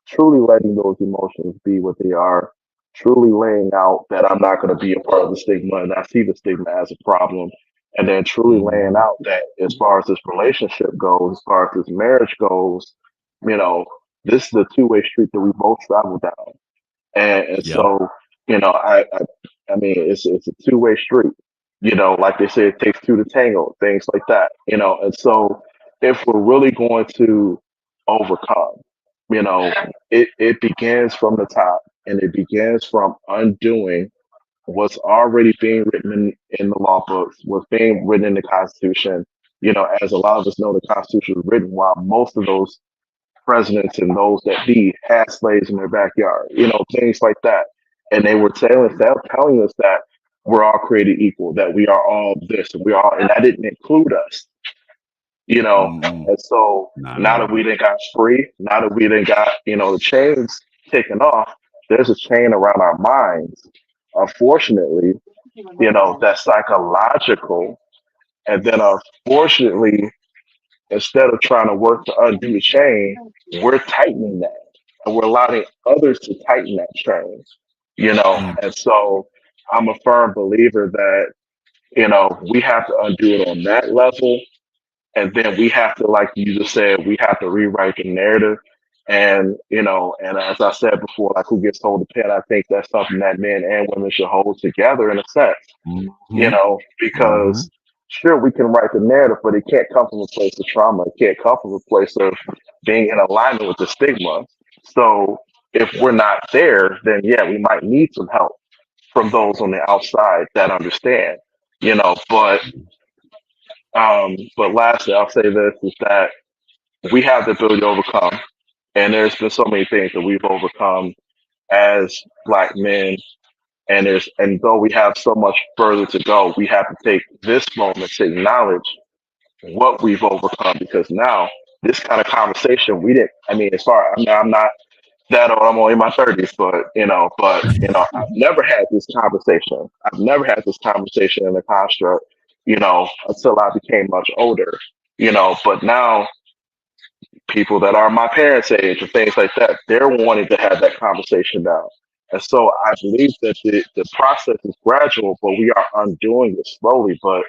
truly letting those emotions be what they are, truly laying out that I'm not going to be a part of the stigma and I see the stigma as a problem, and then truly laying Mhm. out that as far as this relationship goes, as far as this marriage goes, you know, this is a two-way street that we both travel down. And Yep. so, I mean, it's a two-way street. Like they say, it takes two to tango, things like that. And so if we're really going to overcome, you know, it begins from the top, and it begins from undoing what's already being written in the law books, what's being written in the Constitution. You know, as a lot of us know, the Constitution was written while most of those presidents and those that be had slaves in their backyard, you know, things like that. And they were telling us that we're all created equal, that we are all this and we are, and that didn't include us, you know. Mm-mm. And so Not at now that we all. didn't got free, now that we didn't got, you know, the chains taken off, there's a chain around our minds, unfortunately, you know, that's psychological. And then unfortunately, instead of trying to work to undo the chain, we're tightening that. And we're allowing others to tighten that chain, you know. Mm, And so I'm a firm believer that, you know, we have to undo it on that level. And then we have to, like you just said, we have to rewrite the narrative. And, you know, and as I said before, like who gets to hold the pen, I think that's something that men and women should hold together in a sense, you mhm, know, mhm, because sure, we can write the narrative, but it can't come from a place of trauma. It can't come from a place of being in alignment with the stigma. So if we're not there, then yeah, we might need some help from those on the outside that understand, you know. But lastly, I'll say this is that we have the ability to overcome, and there's been so many things that we've overcome as Black men, and though we have so much further to go, we have to take this moment to acknowledge what we've overcome, because now this kind of conversation we didn't, I mean, as far, I mean, I'm not that old, I'm only in my 30s, but I've never had this conversation. I've never had this conversation in the construct, you know, until I became much older, you know. But now people that are my parents' age and things like that, they're wanting to have that conversation now. And so I believe that the process is gradual, but we are undoing it slowly. But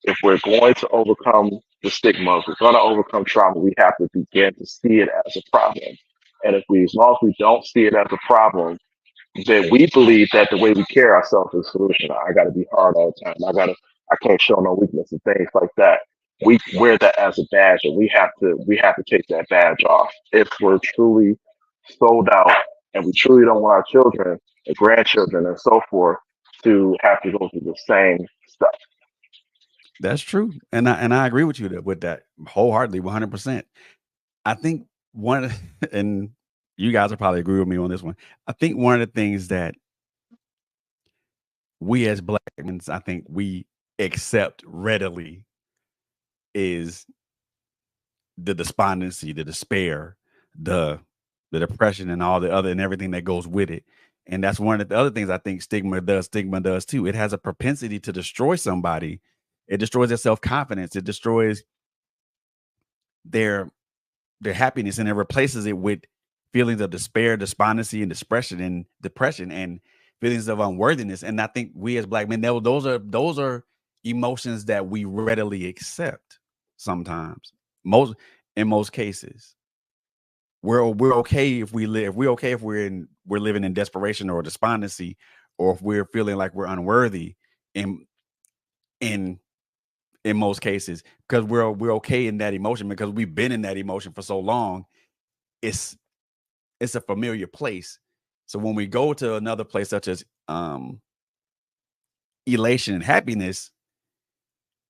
if we're going to overcome the stigma, if we're going to overcome trauma, we have to begin to see it as a problem. And if we, as long as we don't see it as a problem, then we believe that the way we carry ourselves is a solution. I got to be hard all the time. I can't show no weakness and things like that. We wear that as a badge, and we have to take that badge off if we're truly sold out, and we truly don't want our children and grandchildren and so forth to have to go through the same stuff. that's true, and I agree with you with that wholeheartedly, 100%. I think one, and you guys will probably agree with me on this one. I think one of the things that we as Black men, I think we accept readily is the despondency, the despair, the the depression, and all the other and everything that goes with it. And that's one of the other things I think stigma does. Stigma does too. It has a propensity to destroy somebody. It destroys their self confidence. It destroys their their happiness, and it replaces it with feelings of despair, despondency, and depression and feelings of unworthiness. And I think we as Black men, those are emotions that we readily accept sometimes. Most in most cases. We're okay if we live, we're okay if we're living in desperation or despondency, or if we're feeling like we're unworthy in in in most cases, because we're okay in that emotion because we've been in that emotion for so long. It's it's a familiar place. So when we go to another place such as elation and happiness,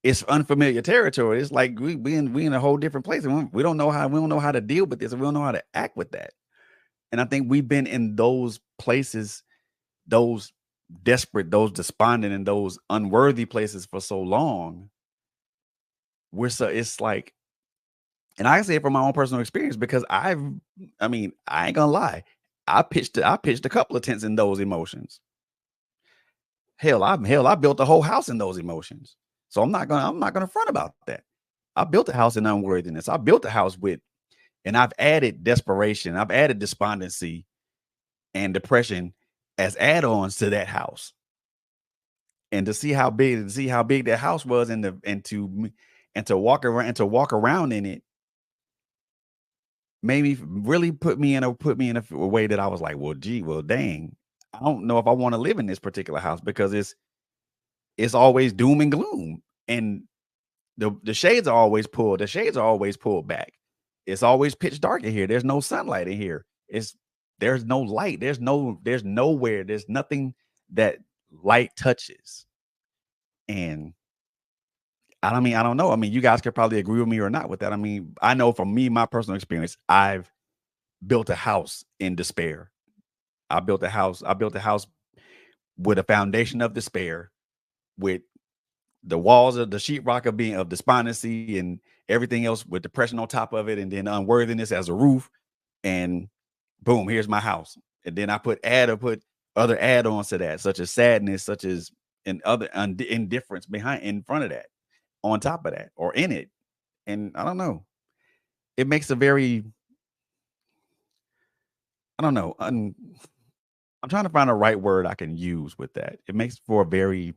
it's unfamiliar territory. It's like we in a whole different place, and we don't know how to deal with this, and we don't know how to act with that. And I think we've been in those places, those desperate, those despondent, and those unworthy places for so long. It's like, and I can say it from my own personal experience because I mean, I ain't gonna lie. I pitched a couple of tents in those emotions. I built a whole house in those emotions. So I'm not gonna front about that. I built a house in unworthiness. I built a house with, and I've added desperation. I've added despondency and depression as add-ons to that house. And to see how big that house was, and to walk around in it, made me really put me in a way that I was like, well, gee, well, dang, I don't know if I want to live in this particular house because it's always doom and gloom. And the shades are always pulled. The shades are always pulled back. It's always pitch dark in here. There's no sunlight in here. There's no light. There's nowhere. There's nothing that light touches. And I don't know. I mean, you guys could probably agree with me or not with that. I mean, I know from me, my personal experience, I've built a house in despair. I built a house with a foundation of despair, with the walls of the sheetrock of being of despondency and everything else with depression on top of it, and then unworthiness as a roof. And boom, here's my house. And then I put other add-ons to that, such as sadness, such as and other indifference behind in front of that, on top of that, or in it. And I don't know. It makes a very I don't know. I'm trying to find a right word I can use with that. It makes for a very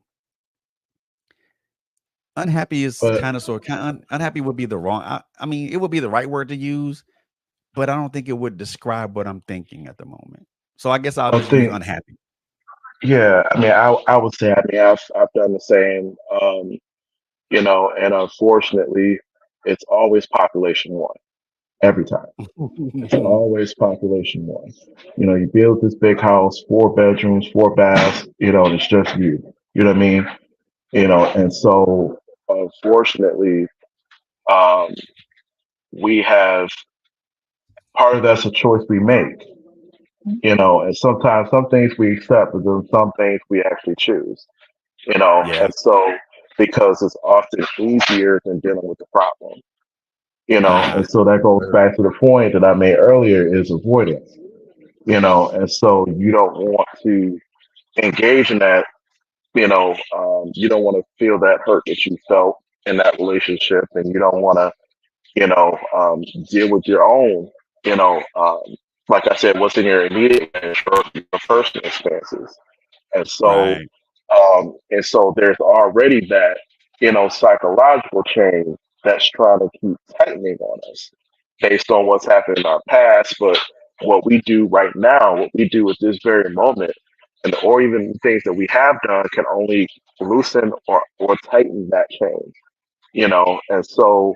unhappy is But kind of sort of unhappy would be the wrong. I mean, it would be the right word to use, but I don't think it would describe what I'm thinking at the moment. So I guess I'll I just use think, unhappy. yeah, I mean, I would say, I mean, I've done the same, and unfortunately, it's always population one every time. It's always population one. You build this big house, 4 bedrooms, 4 baths, and it's just you. You know what I mean? And so unfortunately, um, we have part of that's a choice we make, and sometimes some things we accept, but then some things we actually choose, Yeah. and so because it's often easier than dealing with the problem, and so that goes Word. back to the point that I made earlier is avoidance, and so you don't want to engage in that, you don't want to feel that hurt that you felt in that relationship, and you don't want to, you know, um, deal with your own, you know, um, like I said, what's in your immediate range or your personal expenses. And so, Right. and so there's already that, psychological chain that's trying to keep tightening on us based on what's happened in our past. But what we do right now, what we do at this very moment, and or even things that we have done can only loosen or tighten that chain, And so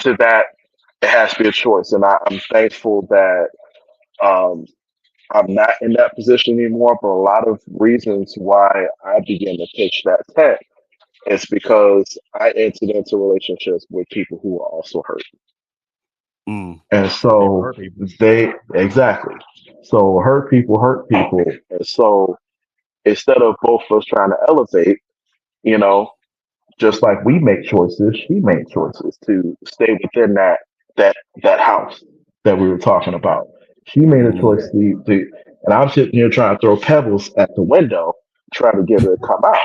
to that, it has to be a choice. And I'm thankful that um, I'm not in that position anymore. But a lot of reasons why I began to pitch that tent is because I entered into relationships with people who were also hurt. Mm. And Hurt people. so Hurt people. they, exactly. So hurt people. And so instead of both of us trying to elevate, you know, just like we make choices, she made choices to stay within that house that we were talking about. She made a Mm. choice and I'm sitting here trying to throw pebbles at the window, trying to get her to come out.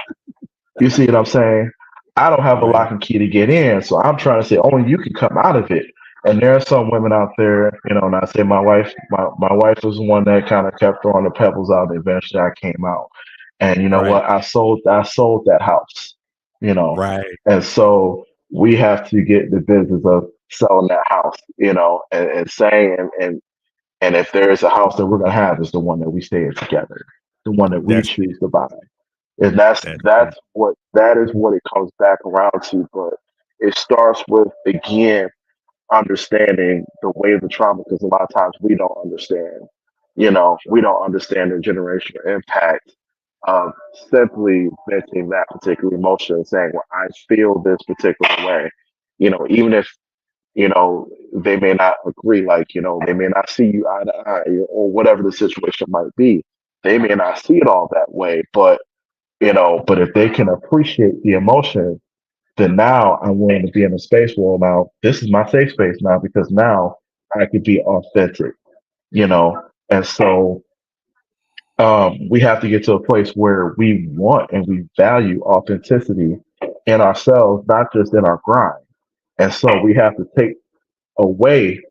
You see what I'm saying? I don't have a Right. lock and key to get in, so I'm trying to say only you can come out of it. And there are some women out there, and I say my wife was the one that kind of kept throwing the pebbles out, and eventually I came out. And you know Right. what? I sold that house, you know. Right. And so we have to get the business of selling that house, and saying and if there is a house that we're gonna have, is the one that we stay in together, the one that we That's choose to buy. And that's that's that's what that is what it comes back around to. But it starts with, again, understanding the way of the trauma, because a lot of times we don't understand. We don't understand the generational impact of simply venting that particular emotion and saying, "Well, I feel this particular way." Even if they may not agree, like they may not see you eye to eye, or whatever the situation might be. They may not see it all that way, but if they can appreciate the emotion, then now I'm willing to be in a space where now this is my safe space now, because now I could be authentic, you know. And so we have to get to a place where we want and we value authenticity in ourselves, not just in our grind. And so we have to take away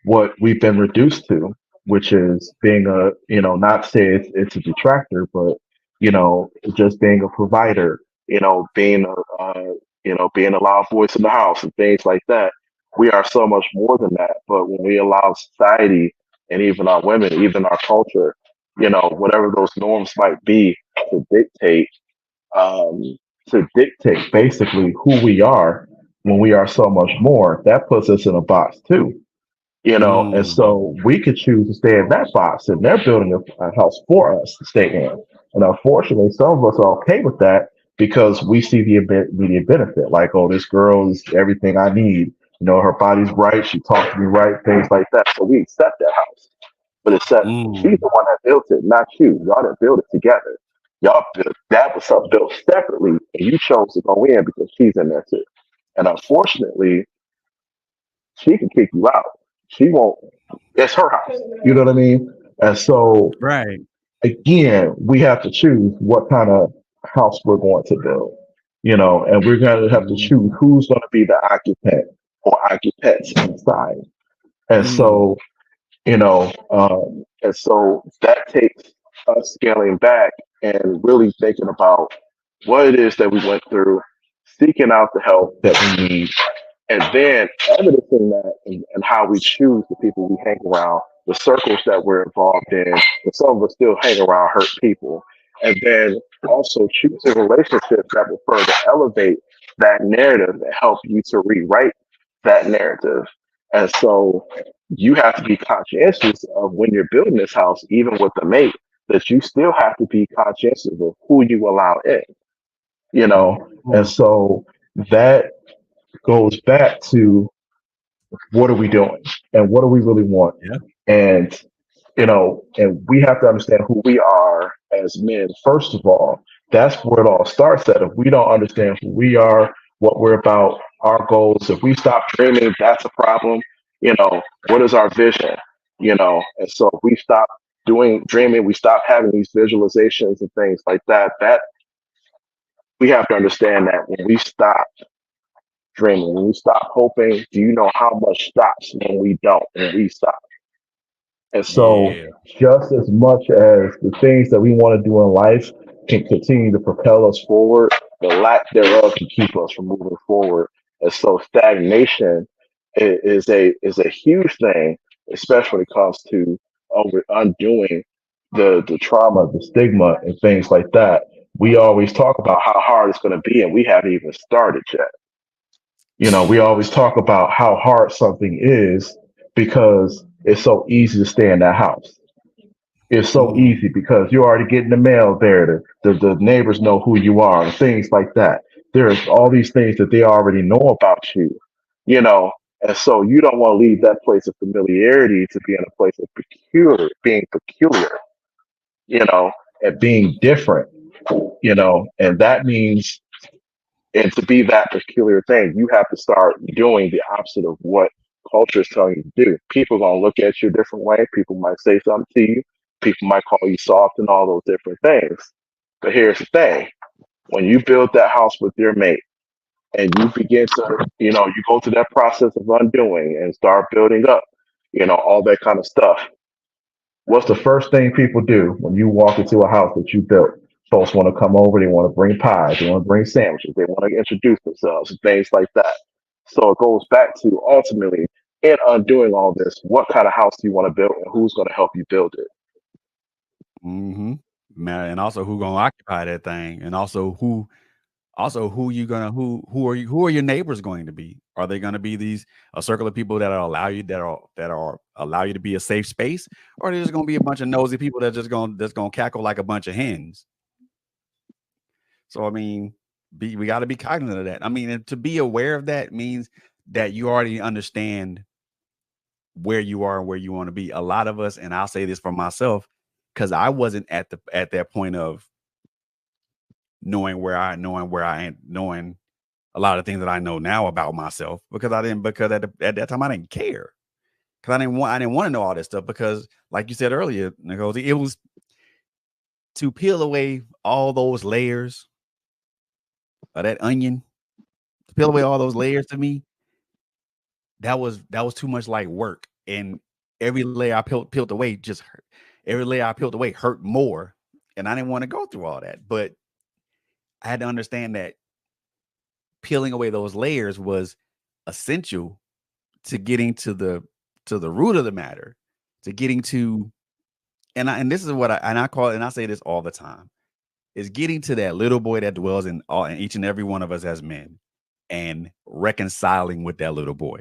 what we've been reduced to, which is being not say it's a detractor, but just being a provider, being being a loud voice in the house and things like that. We are so much more than that. But when we allow society and even our women, even our culture, whatever those norms might be, to dictate, um, to dictate basically who we are when we are so much more, that puts us in a box too. And Mm, so we could choose to stay in that box, and they're building a house for us to stay in. And unfortunately, some of us are okay with that because we see the immediate benefit. Like, oh, this girl is everything I need. Her body's right. She talks to me right, things like that. So we accept that house. But it's that she's mm, the one that built it, not you. Y'all didn't build it together. Y'all built that was something built separately, and you chose to go in because she's in there too. And unfortunately, she can kick you out. She won't. It's her house. You know what I mean? And so right. again, we have to choose what kind of house we're going to build. And we're going to have to Mm, choose who's going to be the occupant or occupants inside. And mm, so and so that takes us scaling back and really thinking about what it is that we went through, seeking out the help that we need, and then evidencing that and how we choose the people we hang around, the circles that we're involved in, and some of us still hang around hurt people, and then also choosing relationships that will further elevate that narrative and help you to rewrite that narrative. And so you have to be conscientious of when you're building this house, even with the mate, that you still have to be conscientious of who you allow in, and mm, so that goes back to what are we doing and what do we really want? yeah. And and we have to understand who we are as men, first of all. That's where it all starts at. If we don't understand who we are, what we're about, our goals, if we stop dreaming, that's a problem. What is our vision? And so if we stop doing dreaming, we stop having these visualizations and things like that we have to understand that when we stop dreaming, when we stop hoping, do you know how much stops when we don't, when we stop? And so, Yeah. just as much as the things that we want to do in life can continue to propel us forward, the lack thereof can keep us from moving forward. And so, stagnation is a huge thing, especially when it comes to undoing the trauma, the stigma, and things like that. We always talk about how hard it's going to be, and we haven't even started yet. We always talk about how hard something is because it's so easy to stay in that house. It's so Mm, easy because you're already getting the mail there. The neighbors know who you are and things like that. There's all these things that they already know about you, you know. And so you don't want to leave that place of familiarity to be in a place of peculiar, and being different, and that means and to be that peculiar thing, you have to start doing the opposite of what culture is telling you to do. People are gonna look at you a different way. People might say something to you. People might call you soft and all those different things. But here's the thing: when you build that house with your mate, and you begin to, you go through that process of undoing and start building up, all that kind of stuff. What's the first thing people do when you walk into a house that you built? Folks want to come over, they want to bring pies, they want to bring sandwiches, they want to introduce themselves, and things like that. So it goes back to ultimately, in undoing all this, what kind of house do you want to build and who's going to help you build it? mm-hmm. Man, and also who gonna occupy that thing, and also who you gonna who are your neighbors going to be? Are they gonna be a circle of people that are allow you to be a safe space, or are they just gonna be a bunch of nosy people that's gonna cackle like a bunch of hens? So I mean, we got to be cognizant of that. I mean, and to be aware of that means that you already understand where you are and where you want to be. A lot of us, and I'll say this for myself, because I wasn't at that point of knowing a lot of things that I know now about myself, because at that time I didn't care, because I didn't want to know all this stuff, because like you said earlier, Nicole, it was to peel away all those layers of that onion, to peel away all those layers to me, that was too much like work, and every layer I peeled away just hurt. Every layer I peeled away hurt more, and I didn't want to go through all that. But I had to understand that peeling away those layers was essential to getting to the root of the matter, to getting to and this is what I call it, and I say this all the time. is getting to that little boy that dwells in each and every one of us as men, and reconciling with that little boy,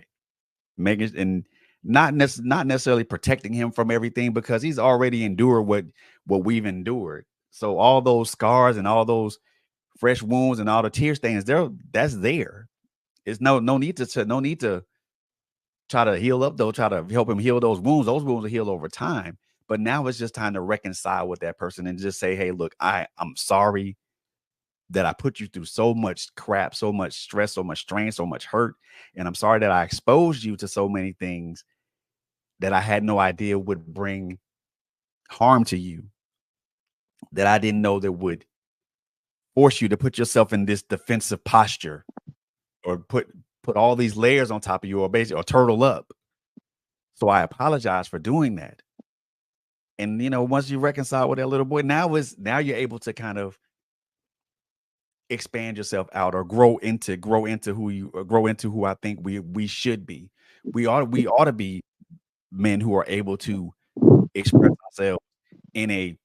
making and not necessarily protecting him from everything, because he's already endured what we've endured. So all those scars and all those fresh wounds and all the tear stains, that's there. It's no need to no need to try to heal up though, try to help him heal those wounds. Those wounds will heal over time. But now it's just time to reconcile with that person and just say, hey, look, I'm sorry that I put you through so much crap, so much stress, so much strain, so much hurt. And I'm sorry that I exposed you to so many things that I had no idea would bring harm to you, that I didn't know that would force you to put yourself in this defensive posture, or put all these layers on top of you, or basically or turtle up. So I apologize for doing that. And once you reconcile with that little boy, now you're able to kind of expand yourself out, or grow into who I think we should be. We ought to be men who are able to express ourselves in a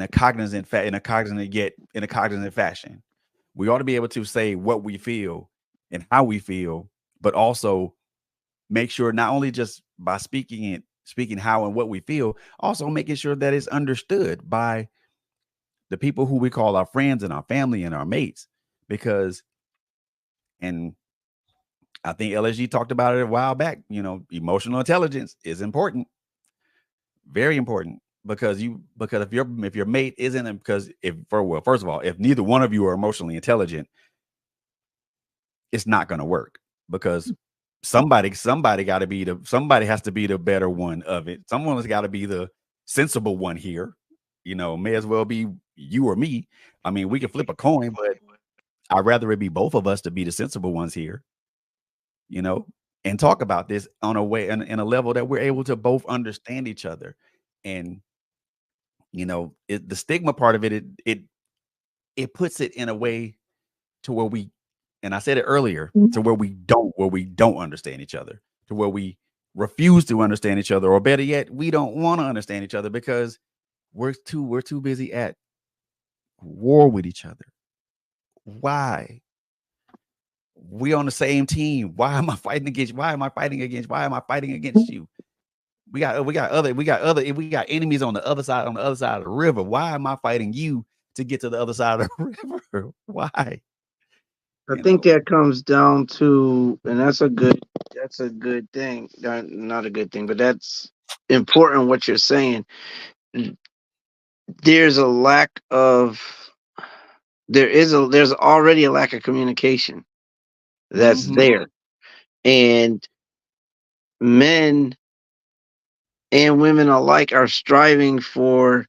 cognizant fashion. We ought to be able to say what we feel and how we feel, but also make sure not only just by speaking how and what we feel, also making sure that it's understood by the people who we call our friends and our family and our mates. Because, and I think LSG talked about it a while back, emotional intelligence is important, very important. Because if your mate isn't, because first of all, if neither one of you are emotionally intelligent, it's not going to work, because somebody has to be the better one of it. Someone's got to be the sensible one here. May as well be you or me. I mean, we can flip a coin, but I'd rather it be both of us to be the sensible ones here, and talk about this on a way, in a level that we're able to both understand each other. And the stigma part of it puts it in a way to where and I said it earlier, to where we don't understand each other, to where we refuse to understand each other, or better yet, we don't want to understand each other, because we're too busy at war with each other. Why? We on the same team. Why am I fighting against? Why am I fighting against? Why am I fighting against you? We got enemies on the other side, of the river. Why am I fighting you to get to the other side of the river? Why? I think that comes down to, and that's a good thing. Not a good thing, but that's important what you're saying. There's a lack of there's already a lack of communication that's Mm-hmm. there. And men and women alike are striving for,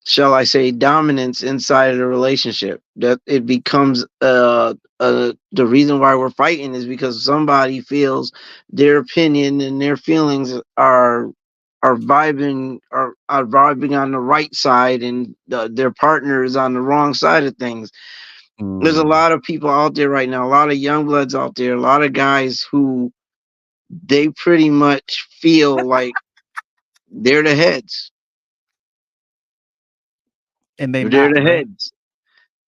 shall I say, dominance inside of the relationship. That it becomes the reason why we're fighting is because somebody feels their opinion and their feelings are vibing on the right side, and their partner is on the wrong side of things. There's a Mm. lot of people out there right now, a lot of young bloods out there, a lot of guys who they pretty much feel like they're the heads. And they They're not, the man. heads.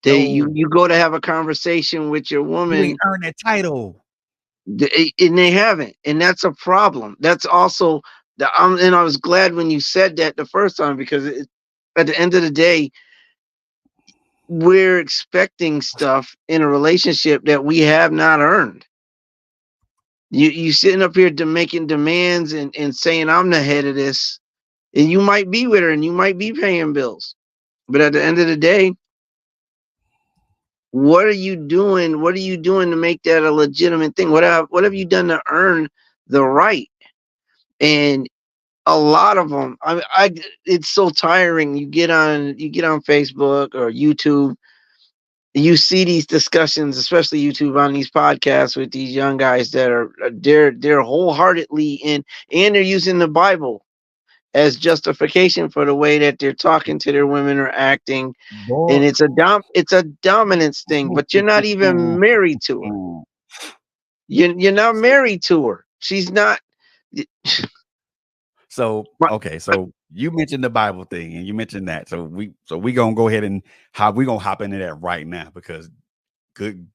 You No, you go to have a conversation with your you ain't woman, earned that title. and they haven't, and that's a problem. That's also and I was glad when you said that the first time, because at the end of the day, we're expecting stuff in a relationship that we have not earned. You sitting up here making demands and saying I'm the head of this, and you might be with her and you might be paying bills, but at the end of the day, what are you doing? What are you doing to make that a legitimate thing? What have you done to earn the right? And a lot of them, it's so tiring. You get on Facebook or YouTube, you see these discussions, especially YouTube, on these podcasts with these young guys that are they're wholeheartedly in, and they're using the Bible as justification for the way that they're talking to their women or acting. Boy. And it's a dominance thing, but you're not even married to her. You're not married to her. She's not. So But okay, so you mentioned the Bible thing, and you mentioned that. So we gonna go ahead and we gonna hop into that right now because good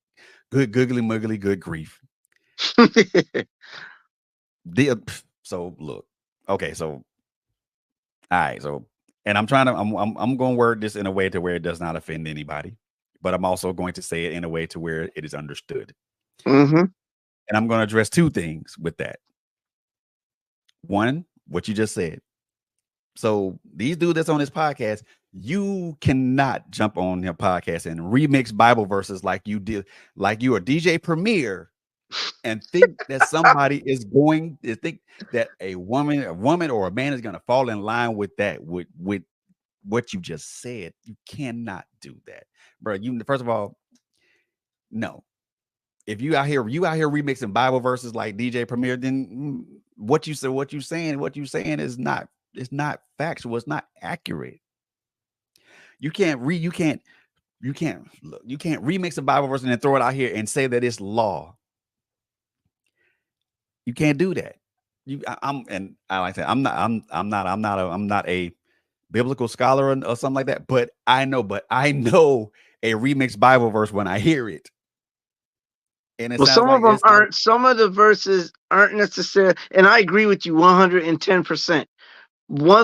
googly muggly, good grief. So look, okay, so all right, so and I'm going to word this in a way to where it does not offend anybody, but I'm also going to say it in a way to where it is understood. hmm And I'm going to address two things with that. One, what you just said. So these dudes that's on this podcast, you cannot jump on their podcast and remix Bible verses like you did, like you are DJ Premier, and think that somebody is going to think that a woman or a man is going to fall in line with that with what you just said. You cannot do that, bro. You first of all, no. If you out here remixing Bible verses like DJ Premier, then what you saying is not it's not factual. It's not accurate. You can't remix a Bible verse and then throw it out here and say that it's law. You can't do that. I'm and I like that. I'm not a biblical scholar or something like that. But I know a remixed Bible verse when I hear it, and it Well, sounds some of like them it's like aren't. Some of the verses aren't necessary, and I agree with you 110%.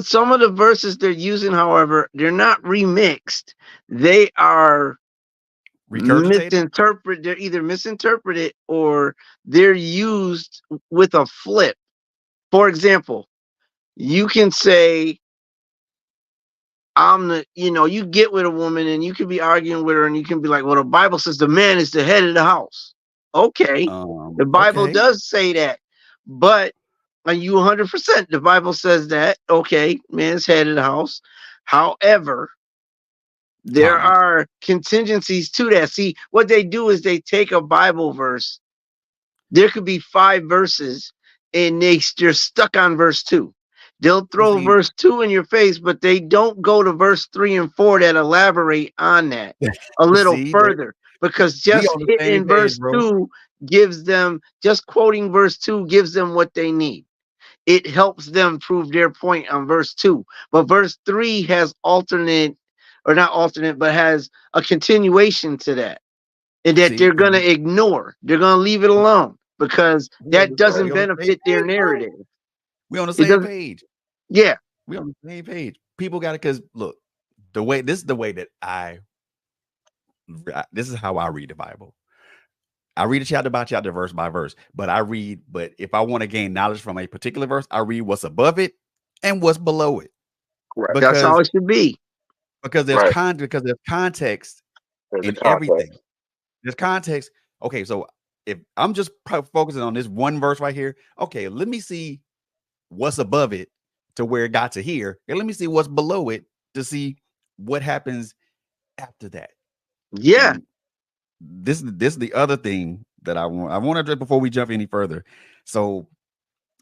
Some of the verses they're using, however, they're not remixed. They are regurgitated. They're either misinterpreted or they're used with a flip. For example, you can say, you get with a woman and you can be arguing with her and you can be like, well, the Bible says the man is the head of the house. Okay. The Bible Okay, does say that, but are you 100%? The Bible says that, okay, man's head of the house. However, there comma. are contingencies to that. See, what they do is they take a Bible verse. There could be 5 verses and they're stuck on verse 2. They'll Well, throw verse 2 in your face, but they don't go to verse 3 and 4 that elaborate on that a little see, further, because we just on the same hitting page, verse bro. 2 just quoting verse 2 gives them what they need. It helps them prove their point on verse 2. But verse 3 has not alternate, but has a continuation to that, and that See, they're going to ignore. They're going to leave it alone because that we doesn't on the same benefit their page, bro. narrative. We on the It same doesn't, page. yeah. We on the same page. People got it because look, this is the way that this is how I read the Bible. I read it chapter by chapter, verse by verse. But if I want to gain knowledge from a particular verse, I read what's above it and what's below it. Right. That's how Because it should be. Right. because there's context There's a in everything. context. There's context. Okay, so if I'm just focusing on this one verse right here, okay, let me see what's above it to where it got to here, and let me see what's below it to see what happens after that. Yeah. And this is the other thing that I want to address before we jump any further. So,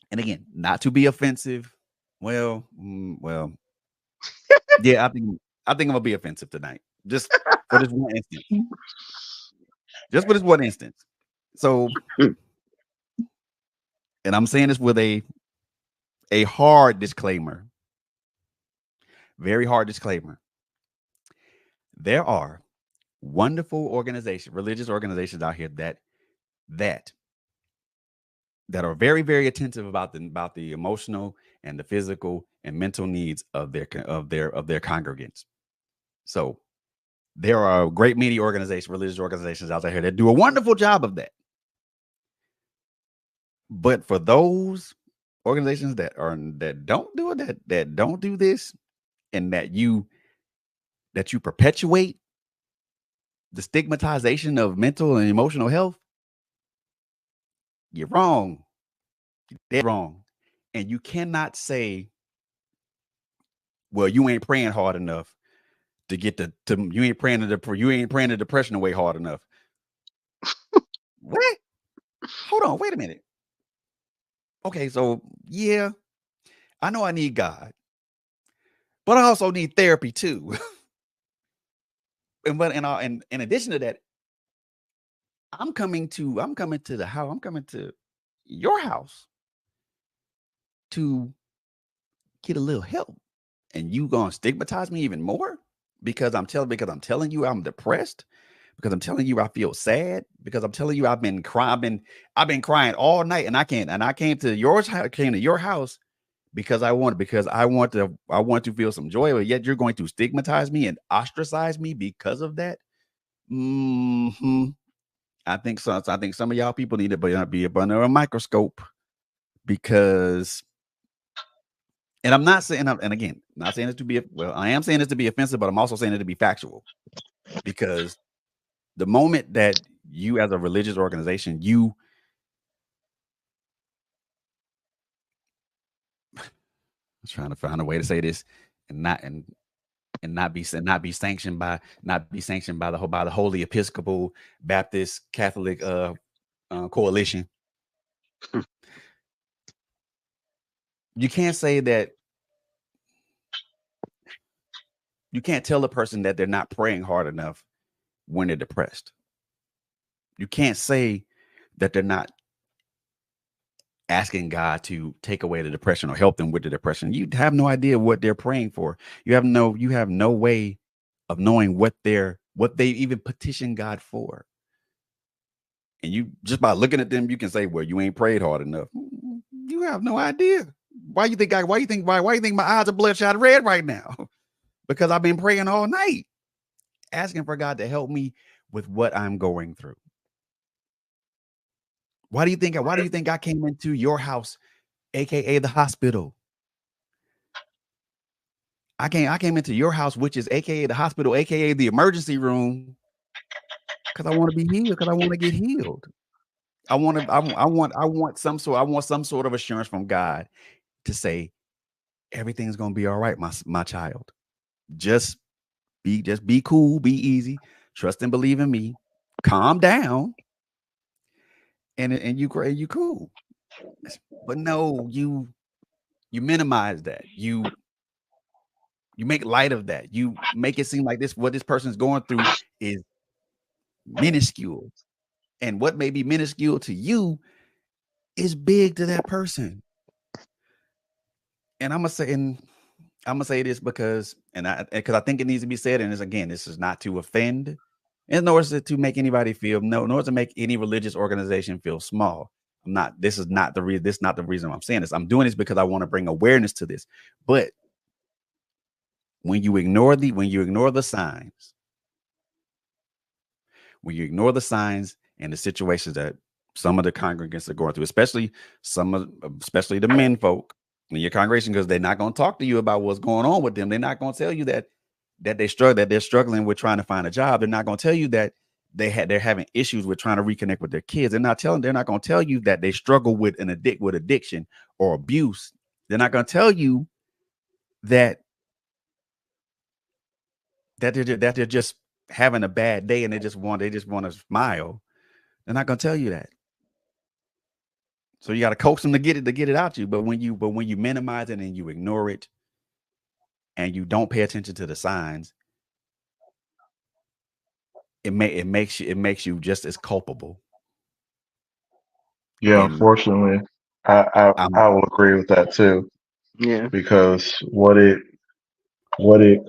and again, not to be offensive. Well, yeah, I think I'm gonna be offensive tonight, just for this one instance. Just for this one instance. So, and I'm saying this with a hard disclaimer, very hard disclaimer. There are wonderful organizations, religious organizations out here that that are very, very attentive about the emotional and the physical and mental needs of their congregants. So there are great many organizations, religious organizations out there that do a wonderful job of that. But for those organizations that don't do it, that don't do this, and that you perpetuate the stigmatization of mental and emotional health, you're wrong. You're dead wrong. And you cannot say, well, you ain't praying hard enough to get to you ain't praying the depression away hard enough. What? Hold on, wait a minute. Okay, so yeah, I know I need God, but I also need therapy too. And in addition to that, I'm coming to your house to get a little help, and you gonna stigmatize me even more because I'm telling you I'm depressed, because I'm telling you I feel sad, because I'm telling you I've been crying all night, and I came to your house because I want to feel some joy, but yet you're going to stigmatize me and ostracize me because of that. Hmm. I think so. I think some of y'all people need to be up under a microscope because, and I'm not saying, and again, not saying it to be, well, I am saying this to be offensive, but I'm also saying it to be factual because the moment that you, as a religious organization, you trying to find a way to say this and not be sanctioned by by the Holy Episcopal Baptist Catholic coalition. You can't say that you can't tell a person that they're not praying hard enough when they're depressed. You can't say that they're not asking God to take away the depression or help them with the depression. You have no idea what they're praying for. You have no way of knowing what they even petition God for. And you just by looking at them, you can say, "Well, you ain't prayed hard enough." You have no idea. Why you think my eyes are bloodshot red right now? Because I've been praying all night, asking for God to help me with what I'm going through. Why do you think I came into your house, aka the hospital? I came into your house, which is aka the hospital, aka the emergency room, because I want to be healed, because I want to get healed. I want some sort of assurance from God to say everything's gonna be all right, my child. Just just be cool, be easy, trust and believe in me, calm down, and you cool. But no, you minimize that. You make light of that. You make it seem like this what this person's going through is minuscule. And what may be minuscule to you is big to that person. And I'm gonna say this because I think it needs to be said, and this is not to offend, and nor is it to make anybody feel nor to make any religious organization feel small. I'm not. This is not the reason I'm saying this. I'm doing this because I want to bring awareness to this. But when you ignore the signs, when you ignore the signs and the situations that some of the congregants are going through, especially the men folk in your congregation, because they're not going to talk to you about what's going on with them. They're not going to tell you that they're struggling with trying to find a job. They're not going to tell you that they're having issues with trying to reconnect with their kids. They're not going to tell you that they struggle with addiction or abuse. They're not going to tell you that that they're just having a bad day and they just want to smile. They're not going to tell you that. So you got to coax them to get it out you. But when you minimize it and you ignore it and you don't pay attention to the signs, it makes you just as culpable. Yeah, And unfortunately, I I'm will agree with that too Yeah. because what it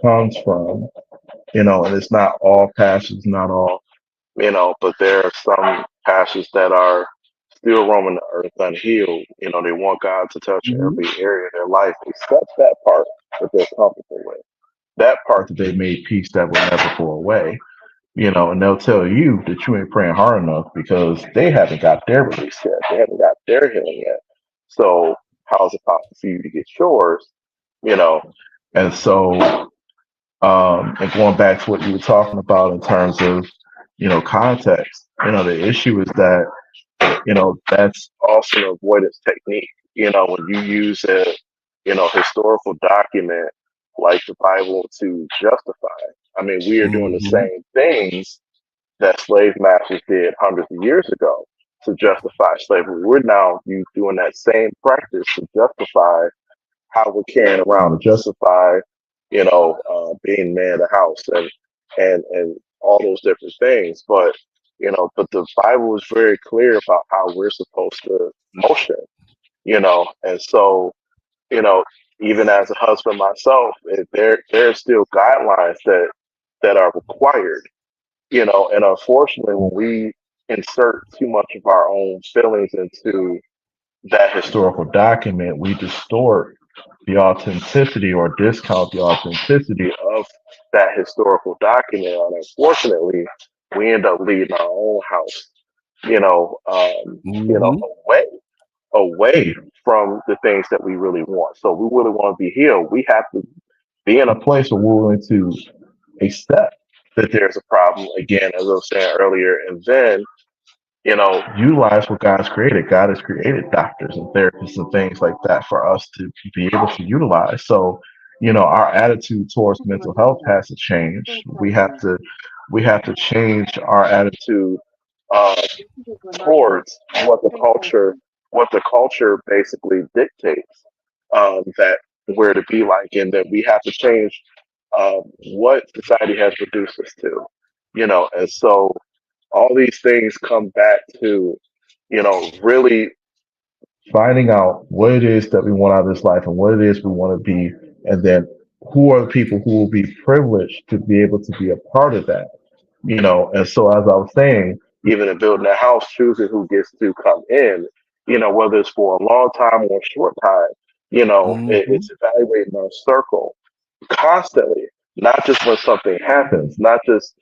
comes from, and it's not all passions, not all, but there are some passions that are still roaming the earth unhealed. They want God to touch Hmm. every area of their life except that part that they're comfortable with. That part that they made peace that will never go away. And they'll tell you that you ain't praying hard enough because they haven't got their release yet. They haven't got their healing yet. So how is it possible for you to get yours? You know, and so and going back to what you were talking about in terms of context, the issue is that that's also an avoidance technique. When you use a historical document like the Bible to justify. I mean, we are doing the mhm. same things that slave masters did hundreds of years ago to justify slavery. We're now doing that same practice to justify how we're carrying around, to justify, being man of the house and all those different things. But the Bible is very clear about how we're supposed to motion, and so you know even as a husband myself, there's still guidelines that are required, and unfortunately, when we insert too much of our own feelings into that historical document, we distort the authenticity or discount the authenticity of that historical document. And unfortunately, we end up leading our own house, you know, um, you know, Hmm. away from the things that we really want. So we really want to be healed. We have to be in a place where we're willing to accept that there's a problem again, as I was saying earlier, and then utilize what God's created. God has created doctors and therapists and things like that for us to be able to utilize. So, our attitude towards mental health has to change. We have to change our attitude uh, towards what the culture basically dictates that we're to be like, and that we have to change what society has reduced us to. And so all these things come back to really finding out what it is that we want out of this life and what it is we want to be, and then who are the people who will be privileged to be able to be a part of that. And so, as I was saying, even in building a house, choosing who gets to come in, whether it's for a long time or a short time, it's Hmm. evaluating our circle constantly, not just when something happens, not just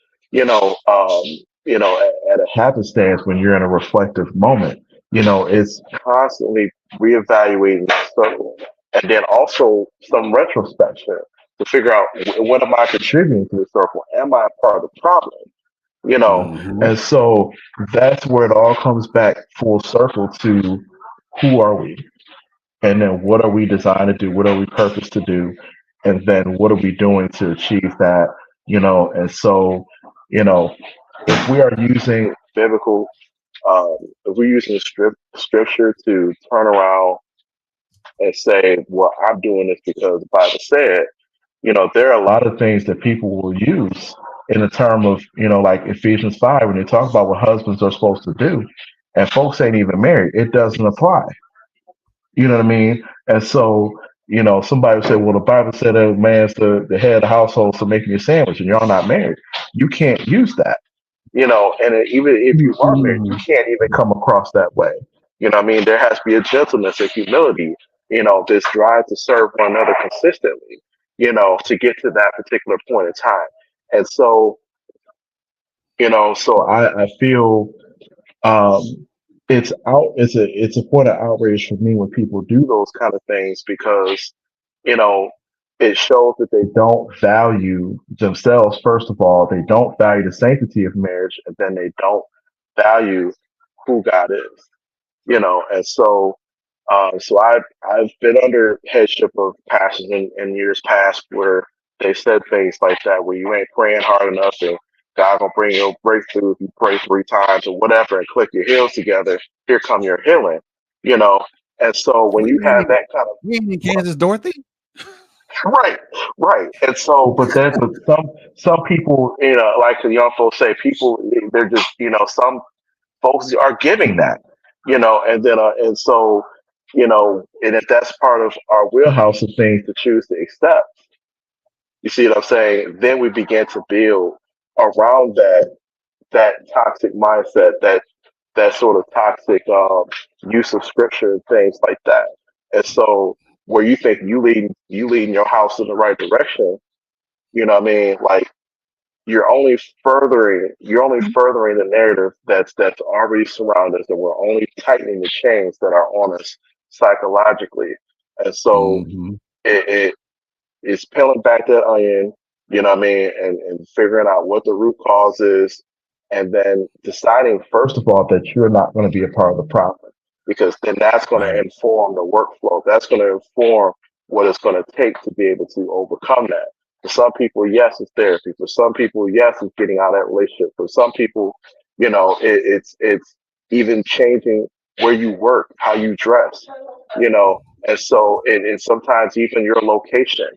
at a happenstance when you're in a reflective moment. It's constantly reevaluating the circle, and then also some retrospection to figure out what am I contributing to the circle? Am I a part of the problem? Hmm. And so that's where it all comes back full circle to who are we? And then what are we designed to do? What are we purposed to do? And then what are we doing to achieve that? And so, you know, if we are using biblical, if we're using scripture to turn around and say, well, I'm doing this because the Bible said, there are a lot of things that people will use in the term of, like Ephesians 5, when they talk about what husbands are supposed to do, and folks ain't even married. It doesn't apply. You know what I mean? And so, somebody would say, well, the Bible said a man's the head of the household, so making you a sandwich, and y'all not married. You can't use that. And even if you are married, you Hmm. can't even come across that way. What I mean? There has to be a gentleness and humility, this drive to serve one another consistently, to get to that particular point in time. And so, I feel um, it's a point of outrage for me when people do those kind of things because you know it shows that they don't value themselves. First of all, they don't value the sanctity of marriage, and then they don't value who God is. And so I've been under headship of pastors in years past where they said things like that, where you ain't praying hard enough and God gonna bring you a breakthrough if you pray 3 times or whatever and click your heels together. Here come your healing, you know. And so when We you ain't have in, that kind of we ain't in Kansas, Dorothy. right, right, and so but some people, like the young folks say, people they're just some folks are giving that, and then and if that's part of our wheelhouse of things to choose to accept, you see what I'm saying? Then we begin to build around that toxic mindset, that sort of toxic use of scripture and things like that. And so where you think you leading your house in the right direction, you know what I mean? Like you're only furthering the narrative that's already surrounded us, and we're only tightening the chains that are on us psychologically. And so Hmm. it it's peeling back that onion, what I mean, and figuring out what the root cause is, and then deciding first of all that you're not going to be a part of the problem, because then that's going to Right. inform the workflow. That's going to inform what it's going to take to be able to overcome that. For some people, yes, it's therapy. For some people, yes, it's getting out of that relationship. For some people, it's even changing where you work, how you dress, and so and sometimes even your location,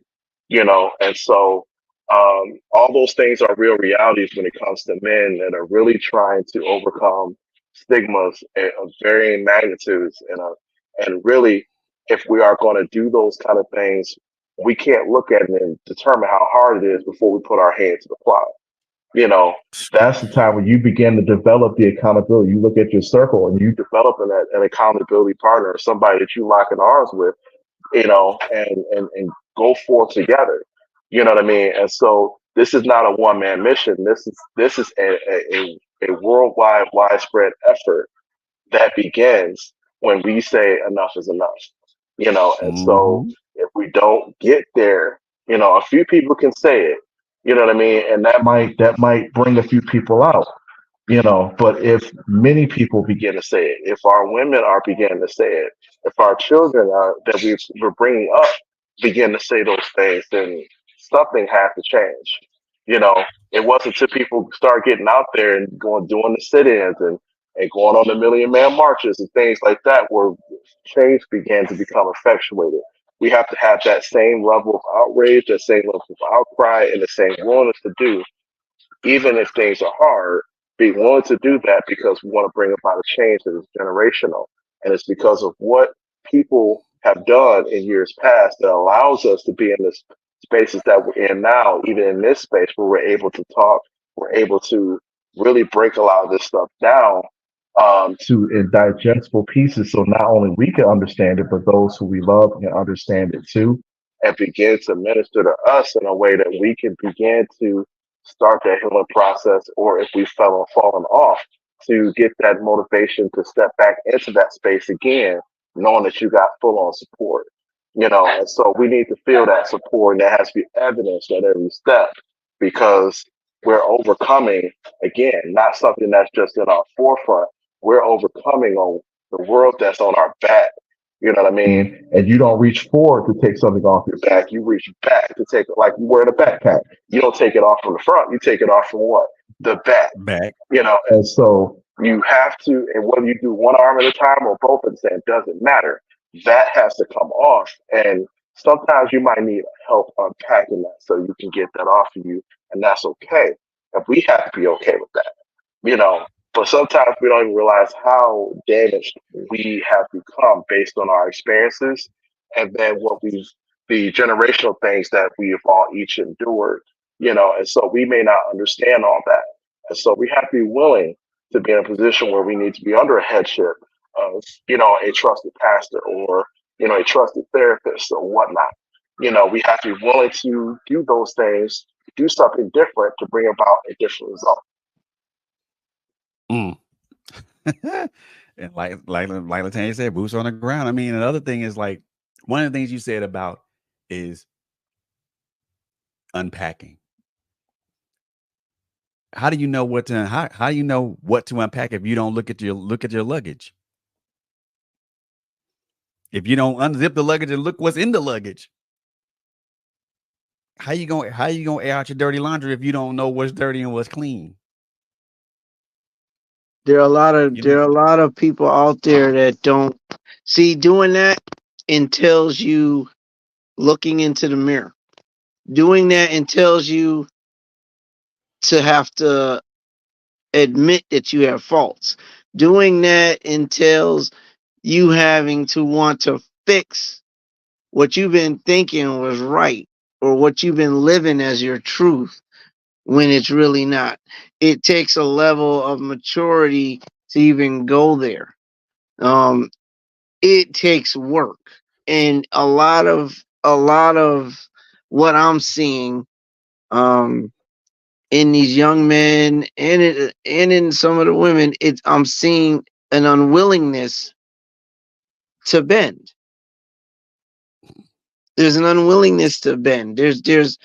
and so all those things are real realities when it comes to men that are really trying to overcome stigmas of varying magnitudes and really if we are going to do those kind of things, we can't look at it and determine how hard it is before we put our hand to the plow. You know, that's the time when you begin to develop the accountability. You look at your circle and you develop an accountability partner, somebody that you lock in arms with, and go forth together. You know what I mean? And so this is not a one man mission. This is a worldwide, widespread effort that begins when we say enough is enough. And so Mm-hmm. if we don't get there, a few people can say it, you know what I mean, and that might bring a few people out. But if many people begin to say it, if our women are beginning to say it, if our children that we're bringing up begin to say those things, then something has to change. You know, it wasn't until people start getting out there and going doing the sit-ins and going on the Million Man marches and things like that where change began to become effectuated. We have to have that same level of outrage, that same level of outcry, and the same willingness to do even if things are hard, be willing to do that because we want to bring about a change that is generational. And it's because of what people have done in years past that allows us to be in the spaces that we're in now, even in this space where we're able to talk, we're able to really break a lot of this stuff down to in digestible pieces so not only we can understand it, but those who we love can understand it too and begin to minister to us in a way that we can begin to start that healing process, or if we've fallen off, to get that motivation to step back into that space again, knowing that you got full on support. And so we need to feel that support, and that has to be evidenced at every step because we're overcoming again, not something that's just in our forefront. We're overcoming on the world that's on our back. You know what I mean? And you don't reach forward to take something off your back. You reach back to take it like you wearing a backpack. You don't take it off from the front. You take it off from what? The back. Back. And so you have to, and whether you do one arm at a time or both at the same, doesn't matter. That has to come off. And sometimes you might need help unpacking that so you can get that off of you. And that's okay. And we have to be okay with that. You know, but sometimes we don't even realize how damaged we have become based on our experiences and then the generational things that we have all each endured, and so we may not understand all that. And so we have to be willing to be in a position where we need to be under a headship of, a trusted pastor or, a trusted therapist or whatnot. We have to be willing to do those things, do something different to bring about a different result. Mm. And like Latanya said, boots on the ground. I mean, another thing is like one of the things you said about is unpacking. How do you know how do you know what to unpack if you don't look at your luggage? If you don't unzip the luggage and look what's in the luggage, how you gonna air out your dirty laundry if you don't know what's dirty and what's clean? There are a lot of You know, people out there that don't see doing that entails you looking into the mirror. Doing that entails you to have to admit that you have faults. Doing that entails you having to want to fix what you've been thinking was right or what you've been living as your truth when it's really not. It takes a level of maturity to even go there. Um, it takes work, and a lot of what I'm seeing um, in these young men and in some of the women, I'm seeing an unwillingness to bend. There's an unwillingness to bend. There's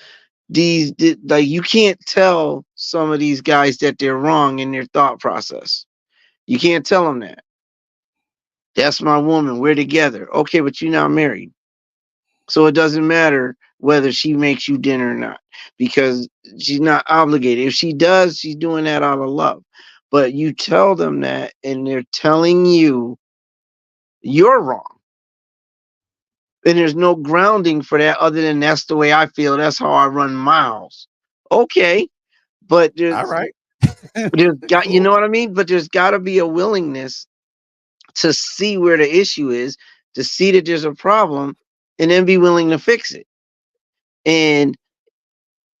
like you can't tell some of these guys that they're wrong in their thought process. You can't tell them that. That's my woman. We're together. Okay, but you're not married. So it doesn't matter whether she makes you dinner or not because she's not obligated. If she does, she's doing that out of love. But you tell them that and they're telling you you're wrong. And there's no grounding for that other than that's the way I feel. That's how I run miles. Okay. But all right. there's got, you Cool. know what I mean? But there's got to be a willingness to see where the issue is, to see that there's a problem and then be willing to fix it. And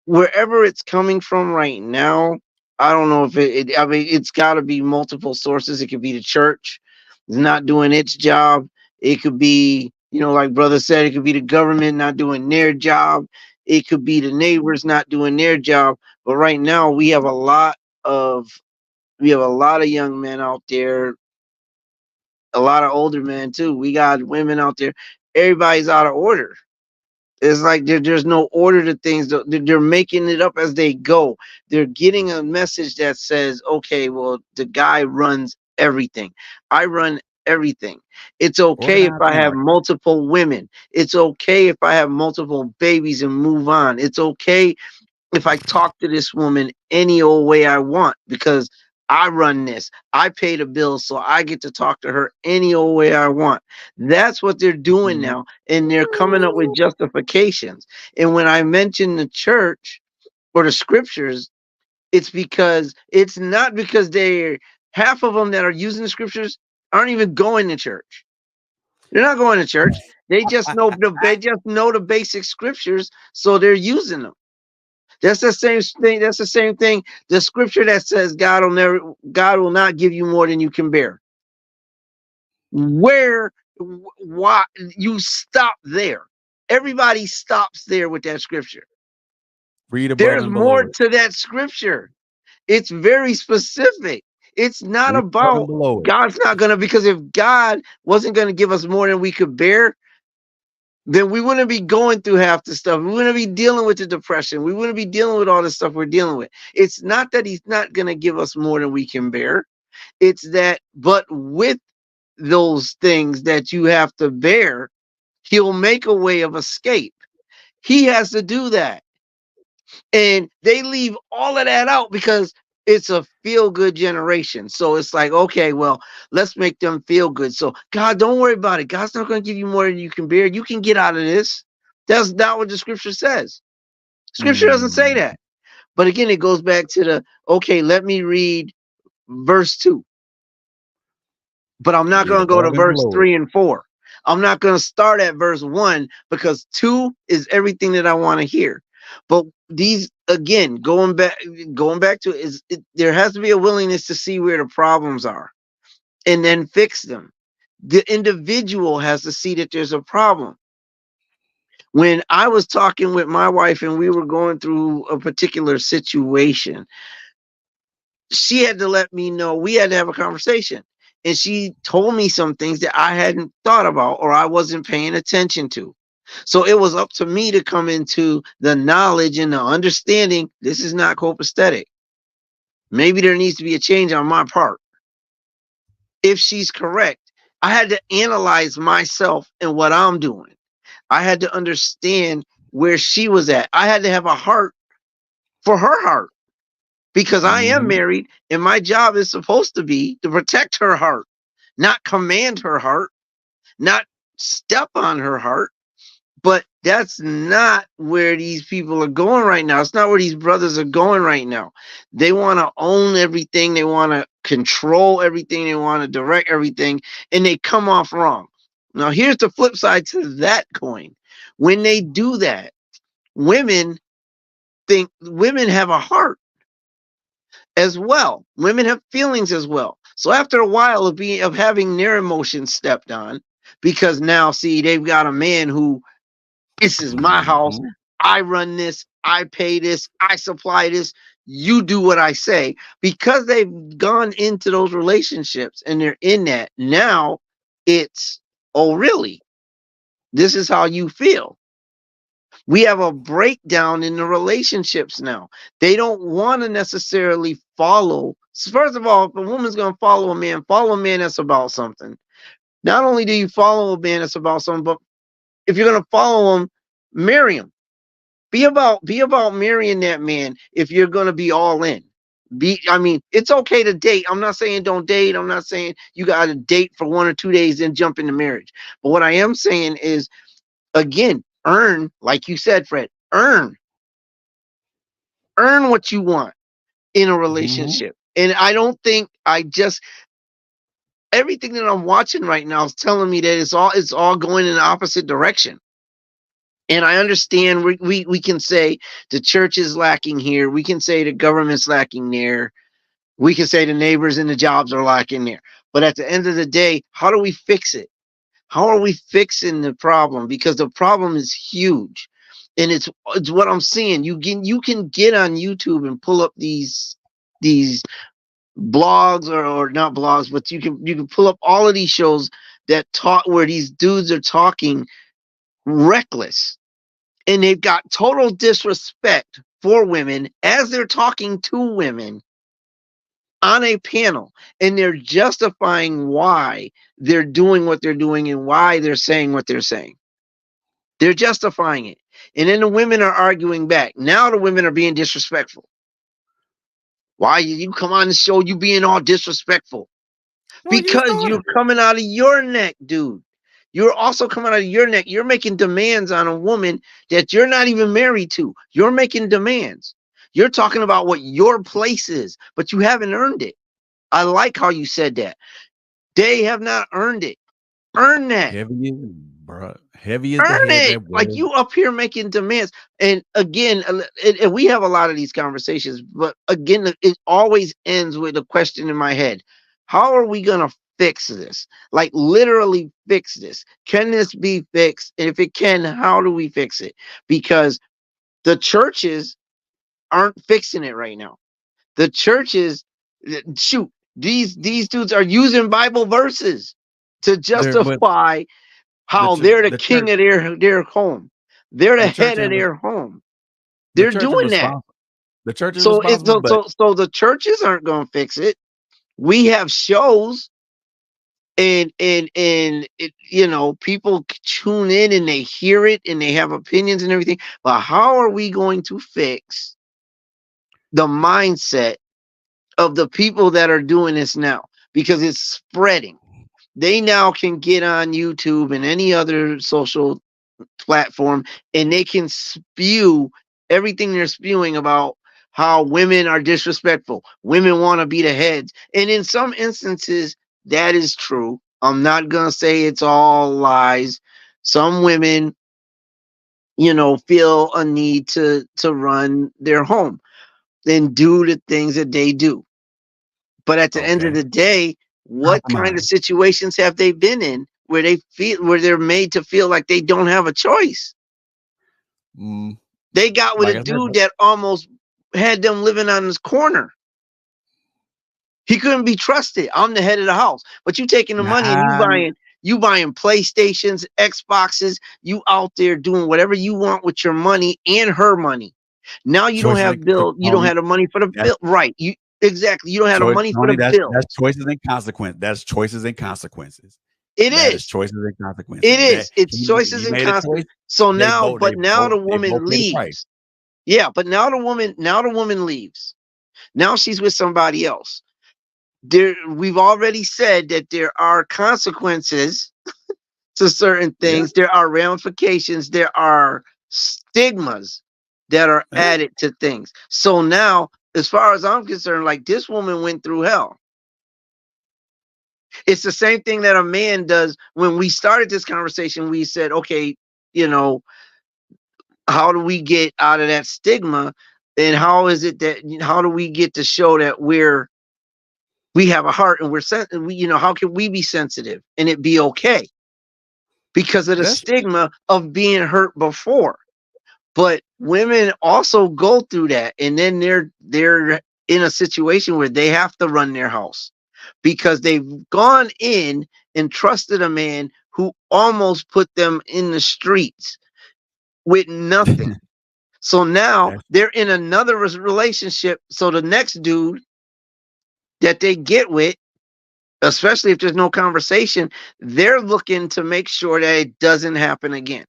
wherever it's coming from right now, I don't know if I mean, it's got to be multiple sources. It could be the church is not doing its job. It could be, like brother said, it could be the government not doing their job. It could be the neighbors not doing their job. But right now, of we have a lot of young men out there, a lot of older men too. We got women out there. Everybody's out of order. It's like there's no order to things. They're making it up as they go. They're getting a message that says, okay, well, the guy runs everything. I run everything. It's okay if Organized I have anarchy. multiple women. It's okay if I have multiple babies and move on. It's okay if I talk to this woman any old way I want because I run this. I pay the bills, so I get to talk to her any old way I want. That's what they're doing Mhm. now. And they're coming up with justifications. And when I mention the church or the scriptures, it's not because they're half of them that are using the scriptures aren't even going to church. They're not going to church. They just know the basic scriptures, so they're using them. That's the same thing. That's the same thing. The scripture that says God will not give you more than you can bear. Where, why you stop there? Everybody stops there with that scripture. Read above There's and below more it. to that scripture. It's very specific. It's not Read above about and below it. God's not gonna because if God wasn't gonna give us more than we could bear, then we wouldn't be going through half the stuff. We wouldn't be dealing with the depression. We wouldn't be dealing with all the stuff we're dealing with. It's not that he's not going to give us more than we can bear. It's that, but with those things that you have to bear, he'll make a way of escape. He has to do that. And they leave all of that out because it's a feel good generation. So it's like, okay, well, let's make them feel good. So, God, don't worry about it. God's not going to give you more than you can bear. You can get out of this. That's not what the scripture says. Scripture doesn't say Mm. that. But again, it goes back to okay, let me read verse 2. But I'm not Read going to go to above and verse below it. 3 and 4. I'm not going to start at verse 1 because 2 is everything that I want to hear. But these again, going back to there has to be a willingness to see where the problems are and then fix them. The individual has to see that there's a problem. When I was talking with my wife and we were going through a particular situation, she had to let me know, we had to have a conversation. And she told me some things that I hadn't thought about or I wasn't paying attention to. So it was up to me to come into the knowledge and the understanding this is not copacetic. Maybe there needs to be a change on my part. If she's correct, I had to analyze myself and what I'm doing. I had to understand where she was at. I had to have a heart for her heart because I am Mhm. married and my job is supposed to be to protect her heart, not command her heart, not step on her heart. But that's not where these people are going right now. It's not where these brothers are going right now. They want to own everything, they want to control everything, they want to direct everything, and they come off wrong. Now, here's the flip side to that coin. When they do that, women women have a heart as well. Women have feelings as well. So after a while of having their emotions stepped on, because now see they've got a man who this is my house, Mhm. I run this, I pay this, I supply this, you do what I say. Because they've gone into those relationships and they're in that now, it's oh really? This is how you feel. We have a breakdown in the relationships now. They don't want to necessarily follow. First of all, if a woman's going to follow a man that's about something. Not only do you follow a man that's about something, but if you're going to follow him, marry him. Be about marrying that man if you're going to be all in. I mean, it's okay to date. I'm not saying don't date. I'm not saying you got to date for 1 or 2 days and jump into marriage. But what I am saying is, again, earn, like you said, Fred, earn what you want in a Mhm. relationship. And I don't think everything that I'm watching right now is telling me that it's all going in the opposite direction. And I understand we can say the church is lacking here. We can say the government's lacking there. We can say the neighbors and the jobs are lacking there. But at the end of the day, how do we fix it? How are we fixing the problem? Because the problem is huge. And it's what I'm seeing. You can get on YouTube and pull up these blogs, or not blogs, but you can pull up all of these shows that talk where these dudes are talking reckless, and they've got total disrespect for women as they're talking to women on a panel, and they're justifying why they're doing what they're doing and why they're saying what they're saying. They're justifying it. And then the women are arguing back. Now the women are being disrespectful. Why you come on the show, you being all disrespectful? Well, you Because started you're it. coming out of your neck, dude. You're also coming out of your neck. You're making demands on a woman that you're not even married to. You're making demands. You're talking about what your place is, but you haven't earned it. I like how you said that. They have not earned it. Earn that. Heavy is, bro. Heavy is the Earn head it. that Like wears. you up here making demands. And again, and we have a lot of these conversations, but again, it always ends with a question in my head. How are we going to fix this? Like literally fix this. Can this be fixed? And if it can, how do we fix it? Because the churches aren't fixing it right now. The churches, shoot, these dudes are using Bible verses to But justify how they're the the king church, of their home. They're the the church head of ain't their home. the They're church is doing that. responsible. The church is So it's responsible, but so the churches aren't going to fix it. We have shows, and people tune in and they hear it and they have opinions and everything. But how are we going to fix the mindset of the people that are doing this now? Because it's spreading. They now can get on YouTube and any other social platform, and they can spew everything they're spewing about how women are disrespectful. Women want to be the heads. And in some instances, that is true. I'm not going to say it's all lies. Some women, feel a need to run their home and do the things that they do. But at the end of okay. the day, what kind of Compromise. situations have they been in where they're made to feel like they don't have a choice? Mm, They got with a like I said, dude that almost had them living on his corner. He couldn't be trusted. I'm the head of the house, but you taking the money and nah, you buying PlayStations, Xboxes. You out there doing whatever you want with your money and her money. Now you don't choices and have bill. You don't Tony, have the money for the that's bill. Right? You exactly. You don't have the choice, money for the Tony. That's bills. choices and consequence. That's choices and consequences. It That is is. choices and It consequences. That is. It's choices he and made a consequences. choice. So They now, both they but now both the they both woman paid a price. leaves. Yeah, but now the woman leaves. Now she's with somebody else. We've already said that there are consequences to certain Yeah, things. There are ramifications. There are stigmas that are yeah. added to things. So now, as far as I'm concerned, like this woman went through hell. It's the same thing that a man does. When we started this conversation, we said, okay, you know, how do we get out of that stigma? And how is it that, how do we get to show that we have a heart and how can we be sensitive and it be okay because of the That's stigma of being hurt before? But women also go through that, and then they're in a situation where they have to run their house because they've gone in and trusted a man who almost put them in the streets with nothing. So now that's they're in another relationship. So the next dude that they get with, especially if there's no conversation, they're looking to make sure that it doesn't happen again.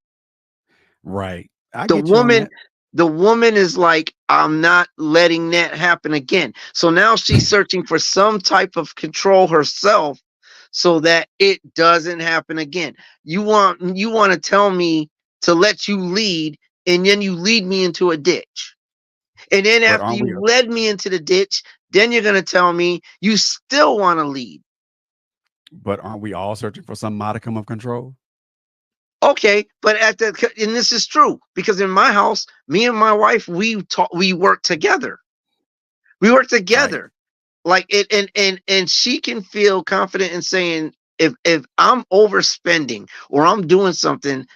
right. I The get you on woman, that. the woman is like, I'm not letting that happen again. So now she's searching for some type of control herself so that it doesn't happen again. You want to tell me to let you lead, and then you lead me into a ditch. And then But after aren't we? you led me into the ditch, then you're going to tell me you still want to lead. But aren't we all searching for some modicum of control? Okay, but and this is true because in my house, me and my wife, we work together. We work Right. together. Like it, and she can feel confident in saying if I'm overspending or I'm doing something,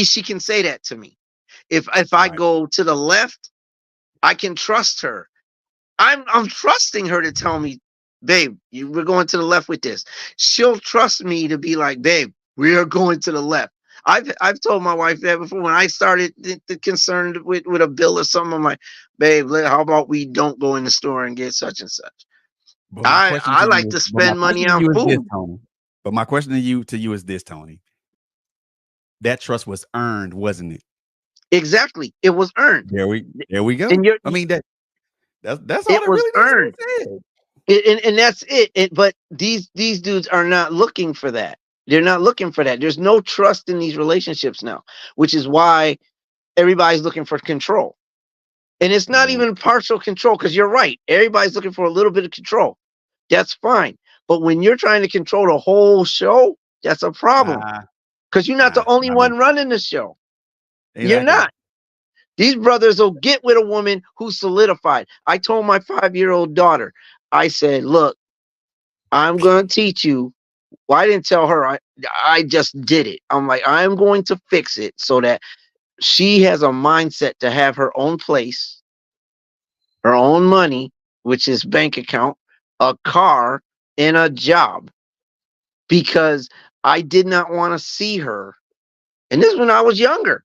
she can say that to me. If I Right. go to the left, I can trust her. I'm trusting her to tell me, babe, we're going to the left with this. She'll trust me to be like, babe, we are going to the left. I've told my wife that before when I started concerned with a bill or something. I'm like, babe, how about we don't go in the store and get such and such. But my question I to like you is, to spend money on this, food. Tony. But my question to you is this, Tony. That trust was earned, wasn't it? Exactly, it was earned, There we and go. I mean that's all it that was really needs to earned. be said. And that's it. But these dudes are not looking for that. They're not looking for that. There's no trust in these relationships now, which is why everybody's looking for control. And it's not Mm, even partial control because you're right. Everybody's looking for a little bit of control. That's fine. But when you're trying to control the whole show, that's a problem nah, because you're not the only not me. one running the show. You're Exactly. not. These brothers will get with a woman who's solidified. I told my 5-year-old daughter, I said, look, I'm going to teach you. Well, I didn't tell her. I just did it. I'm like, I'm going to fix it so that she has a mindset to have her own place, her own money, which is bank account, a car, and a job. Because I did not want to see her. And this is when I was younger.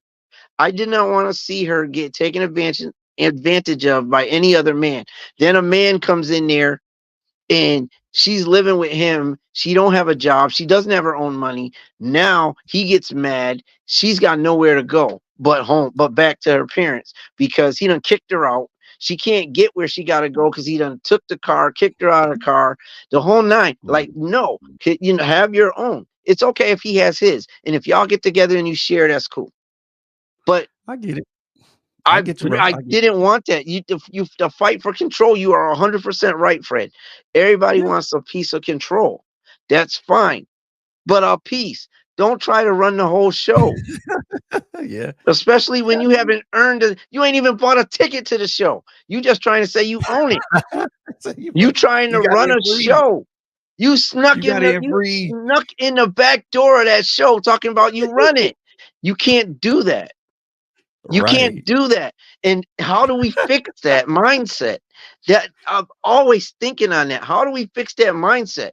I did not want to see her get taken advantage of by any other man. Then a man comes in there and she's living with him. She don't have a job. She doesn't have her own money. Now he gets mad. She's got nowhere to go but home, but back to her parents because he done kicked her out. She can't get where she got to go because he done took the car, kicked her out of the car, the whole nine. Like, Mm, no, have your own. It's okay if he has his, and if y'all get together and you share, that's cool. But I get it. I I get you, bro. I I get didn't want that. You to fight for control. You are 100% right, Fred. Everybody yeah. wants a piece of control. That's fine, but a piece. Don't try to run the whole show, Yeah. especially when Yeah. you haven't earned it. You ain't even bought a ticket to the show. You just trying to say you own it. So You trying you to got run in a free. show. You got in You free. snuck in the back door of that show talking about you run it. You can't do that. You can't Right. do that. And how do we fix that mindset? That I'm always thinking on that. How do we fix that mindset?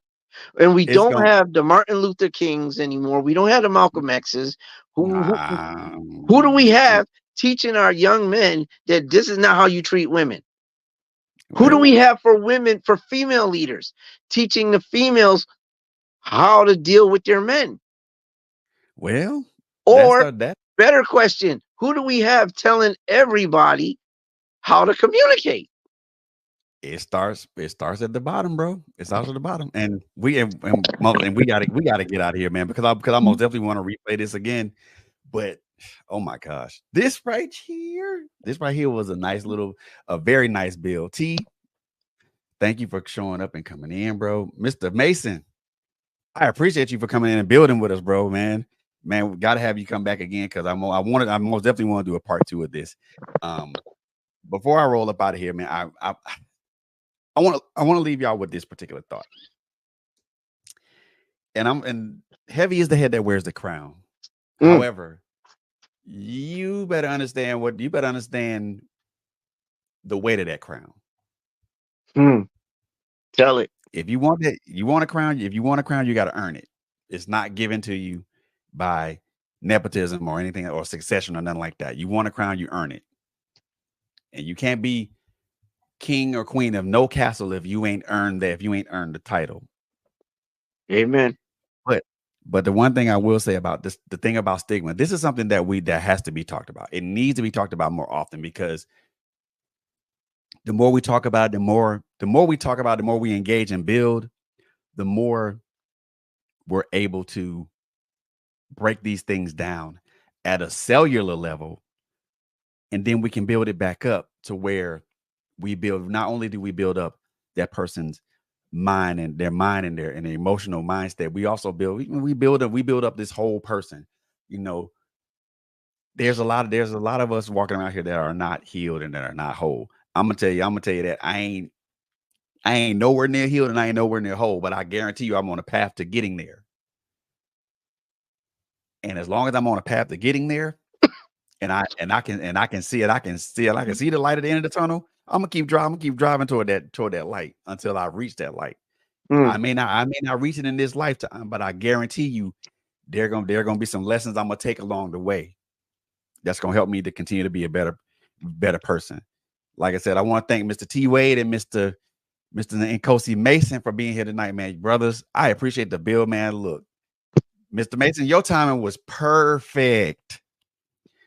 And we It's don't going have the Martin Luther Kings anymore. We don't have the Malcolm X's. nah. Who do we have teaching our young men that this is not how you treat women? Who do Well, we have for women, for female leaders, teaching the females how to deal with their men? well, that's Or that better question, who do we have telling everybody how to communicate? it starts at the bottom, bro. It starts at the bottom. And we gotta get out of here, man, because I most definitely want to replay this again. But oh my gosh, this right here was a very nice bill. T, thank you for showing up and coming in, bro. Mr. Mason, I appreciate you for coming in and building with us, bro, man. Man, we gotta have you come back again because I most definitely want to do a part two of this. Um, before I roll up out of here, man, I want to leave y'all with this particular thought. And heavy is the head that wears the crown. Mm, However, you better understand the weight of that crown. mm, tell it. If you want that, you want a crown. If you want a crown, you got to earn it. It's not given to you by nepotism or anything or succession or nothing like that. You want a crown, you earn it. And you can't be king or queen of no castle if you ain't earned that, if you ain't earned the title. Amen. But but the one thing I will say about this, the thing about stigma, this is something that has to be talked about. It needs to be talked about more often because the more we talk about it, the more we engage and build, the more we're able to break these things down at a cellular level, and then we can build it back up to where we build. Not only do we build up that person's mind and their emotional mindset. We also build up this whole person. You know, there's a lot of us walking around here that are not healed and that are not whole. I'm gonna tell you that I ain't nowhere near healed and I ain't nowhere near whole, but I guarantee you I'm on a path to getting there. And as long as I'm on a path to getting there, and I can see it, I can see the light at the end of the tunnel. I'm gonna keep driving toward that light until I reach that light. Mm. I may not reach it in this lifetime, but I guarantee you there are gonna be some lessons I'm gonna take along the way that's gonna help me to continue to be a better person. Like I said, I want to thank Mr. T Wade and Mr. Nkosi Mason for being here tonight, man. Brothers, I appreciate the bill, man. Look, Mr. Mason, your timing was perfect.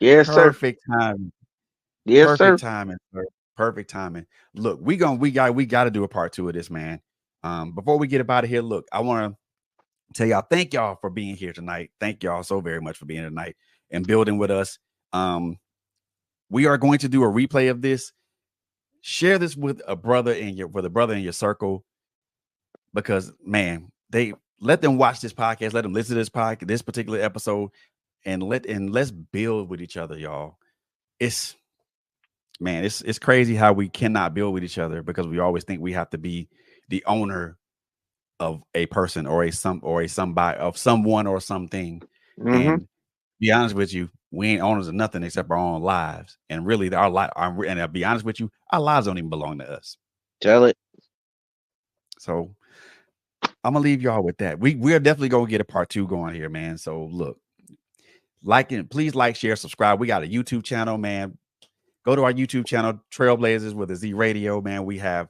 Yes, sir. Perfect timing. Yes, sir. Perfect timing, sir. Perfect timing. Look, we got to do a part two of this, man. Before we get up out of here, look, I want to tell y'all, thank y'all for being here tonight. Thank y'all so very much for being here tonight and building with us. We are going to do a replay of this. Share this with a brother with a brother in your circle, because man, they let them watch this podcast, let them listen to this podcast, this particular episode, and let's build with each other, y'all. It's man, it's crazy how we cannot build with each other because we always think we have to be the owner of a person or a somebody of someone or something. Mm-hmm. And be honest with you, we ain't owners of nothing except our own lives. And really, our life. And I'll be honest with you, our lives don't even belong to us. Tell it. So I'm gonna leave y'all with that. We're definitely gonna get a part two going here, man. So look, please like, share, subscribe. We got a YouTube channel, man. Go to our YouTube channel, Trailblazers with a Z Radio, man. We have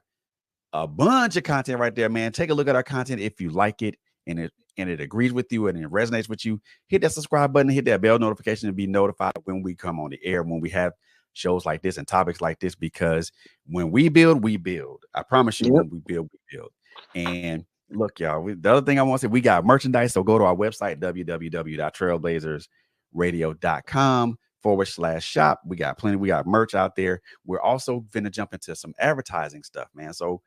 a bunch of content right there, man. Take a look at our content if you like it and it agrees with you and it resonates with you. Hit that subscribe button, hit that bell notification to be notified when we come on the air, when we have shows like this and topics like this, because when we build, we build. I promise you, Yep. when we build, we build. And look, y'all, the other thing I want to say, we got merchandise. So go to our website, www.trailblazersradio.com/shop. We got merch out there. We're also gonna jump into some advertising stuff, man. So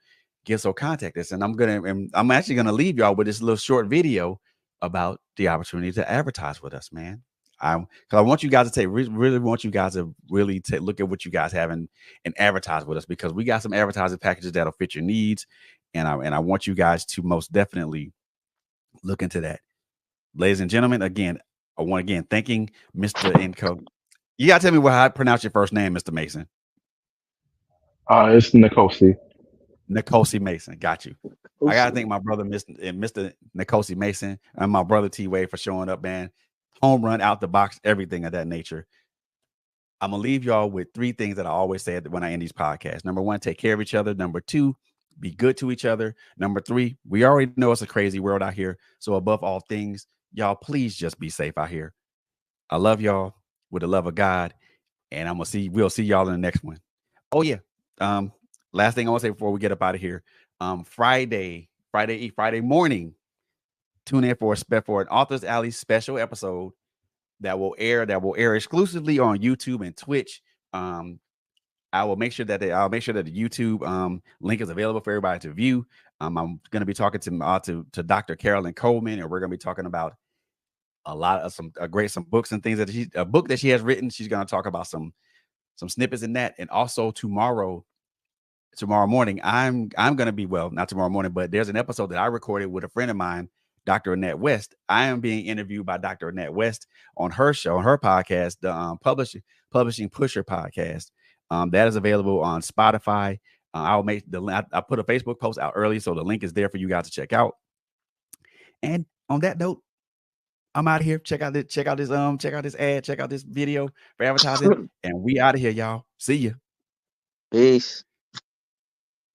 contact us, and I'm actually gonna leave y'all with this little short video about the opportunity to advertise with us, man. Because I want you guys to really want you guys to really look at what you guys have and advertise with us, because we got some advertising packages that'll fit your needs, and I want you guys to most definitely look into that. Ladies and gentlemen, I want thanking Mr. Income. You gotta tell me how I pronounce your first name, Mr. Mason. It's Nikosi. Nkosi Mason. Got you. I gotta thank Awesome. my brother, Mr. Nkosi Mason, and my brother T Wade for showing up, man. Home run, out the box, everything of that nature. I'm gonna leave y'all with three things that I always say when I end these podcasts. Number one, take care of each other. Number two, be good to each other. Number three, we already know it's a crazy world out here. So above all things, y'all, please just be safe out here. I love y'all with the love of God, and we'll see y'all in the next one. Oh yeah. Um, Last thing I want to say before we get up out of here. Friday morning, tune in for an Authors Alley special episode that will air exclusively on YouTube and Twitch. I'll make sure that the YouTube link is available for everybody to view. I'm going to be talking to Dr. Carolyn Coleman, and we're going to be talking about a lot of some books and things a book that she has written. She's going to talk about some snippets in that, and also tomorrow morning, I'm going to be, well, not tomorrow morning, but there's an episode that I recorded with a friend of mine, Dr. Annette West. I am being interviewed by Dr. Annette West on her show, on her podcast, the Publishing Pusher podcast. That is available on Spotify. I'll make I put a Facebook post out early, so the link is there for you guys to check out. And on that note, I'm out of here. Check out this ad, check out this video for advertising, and we out of here, y'all. See you. Peace.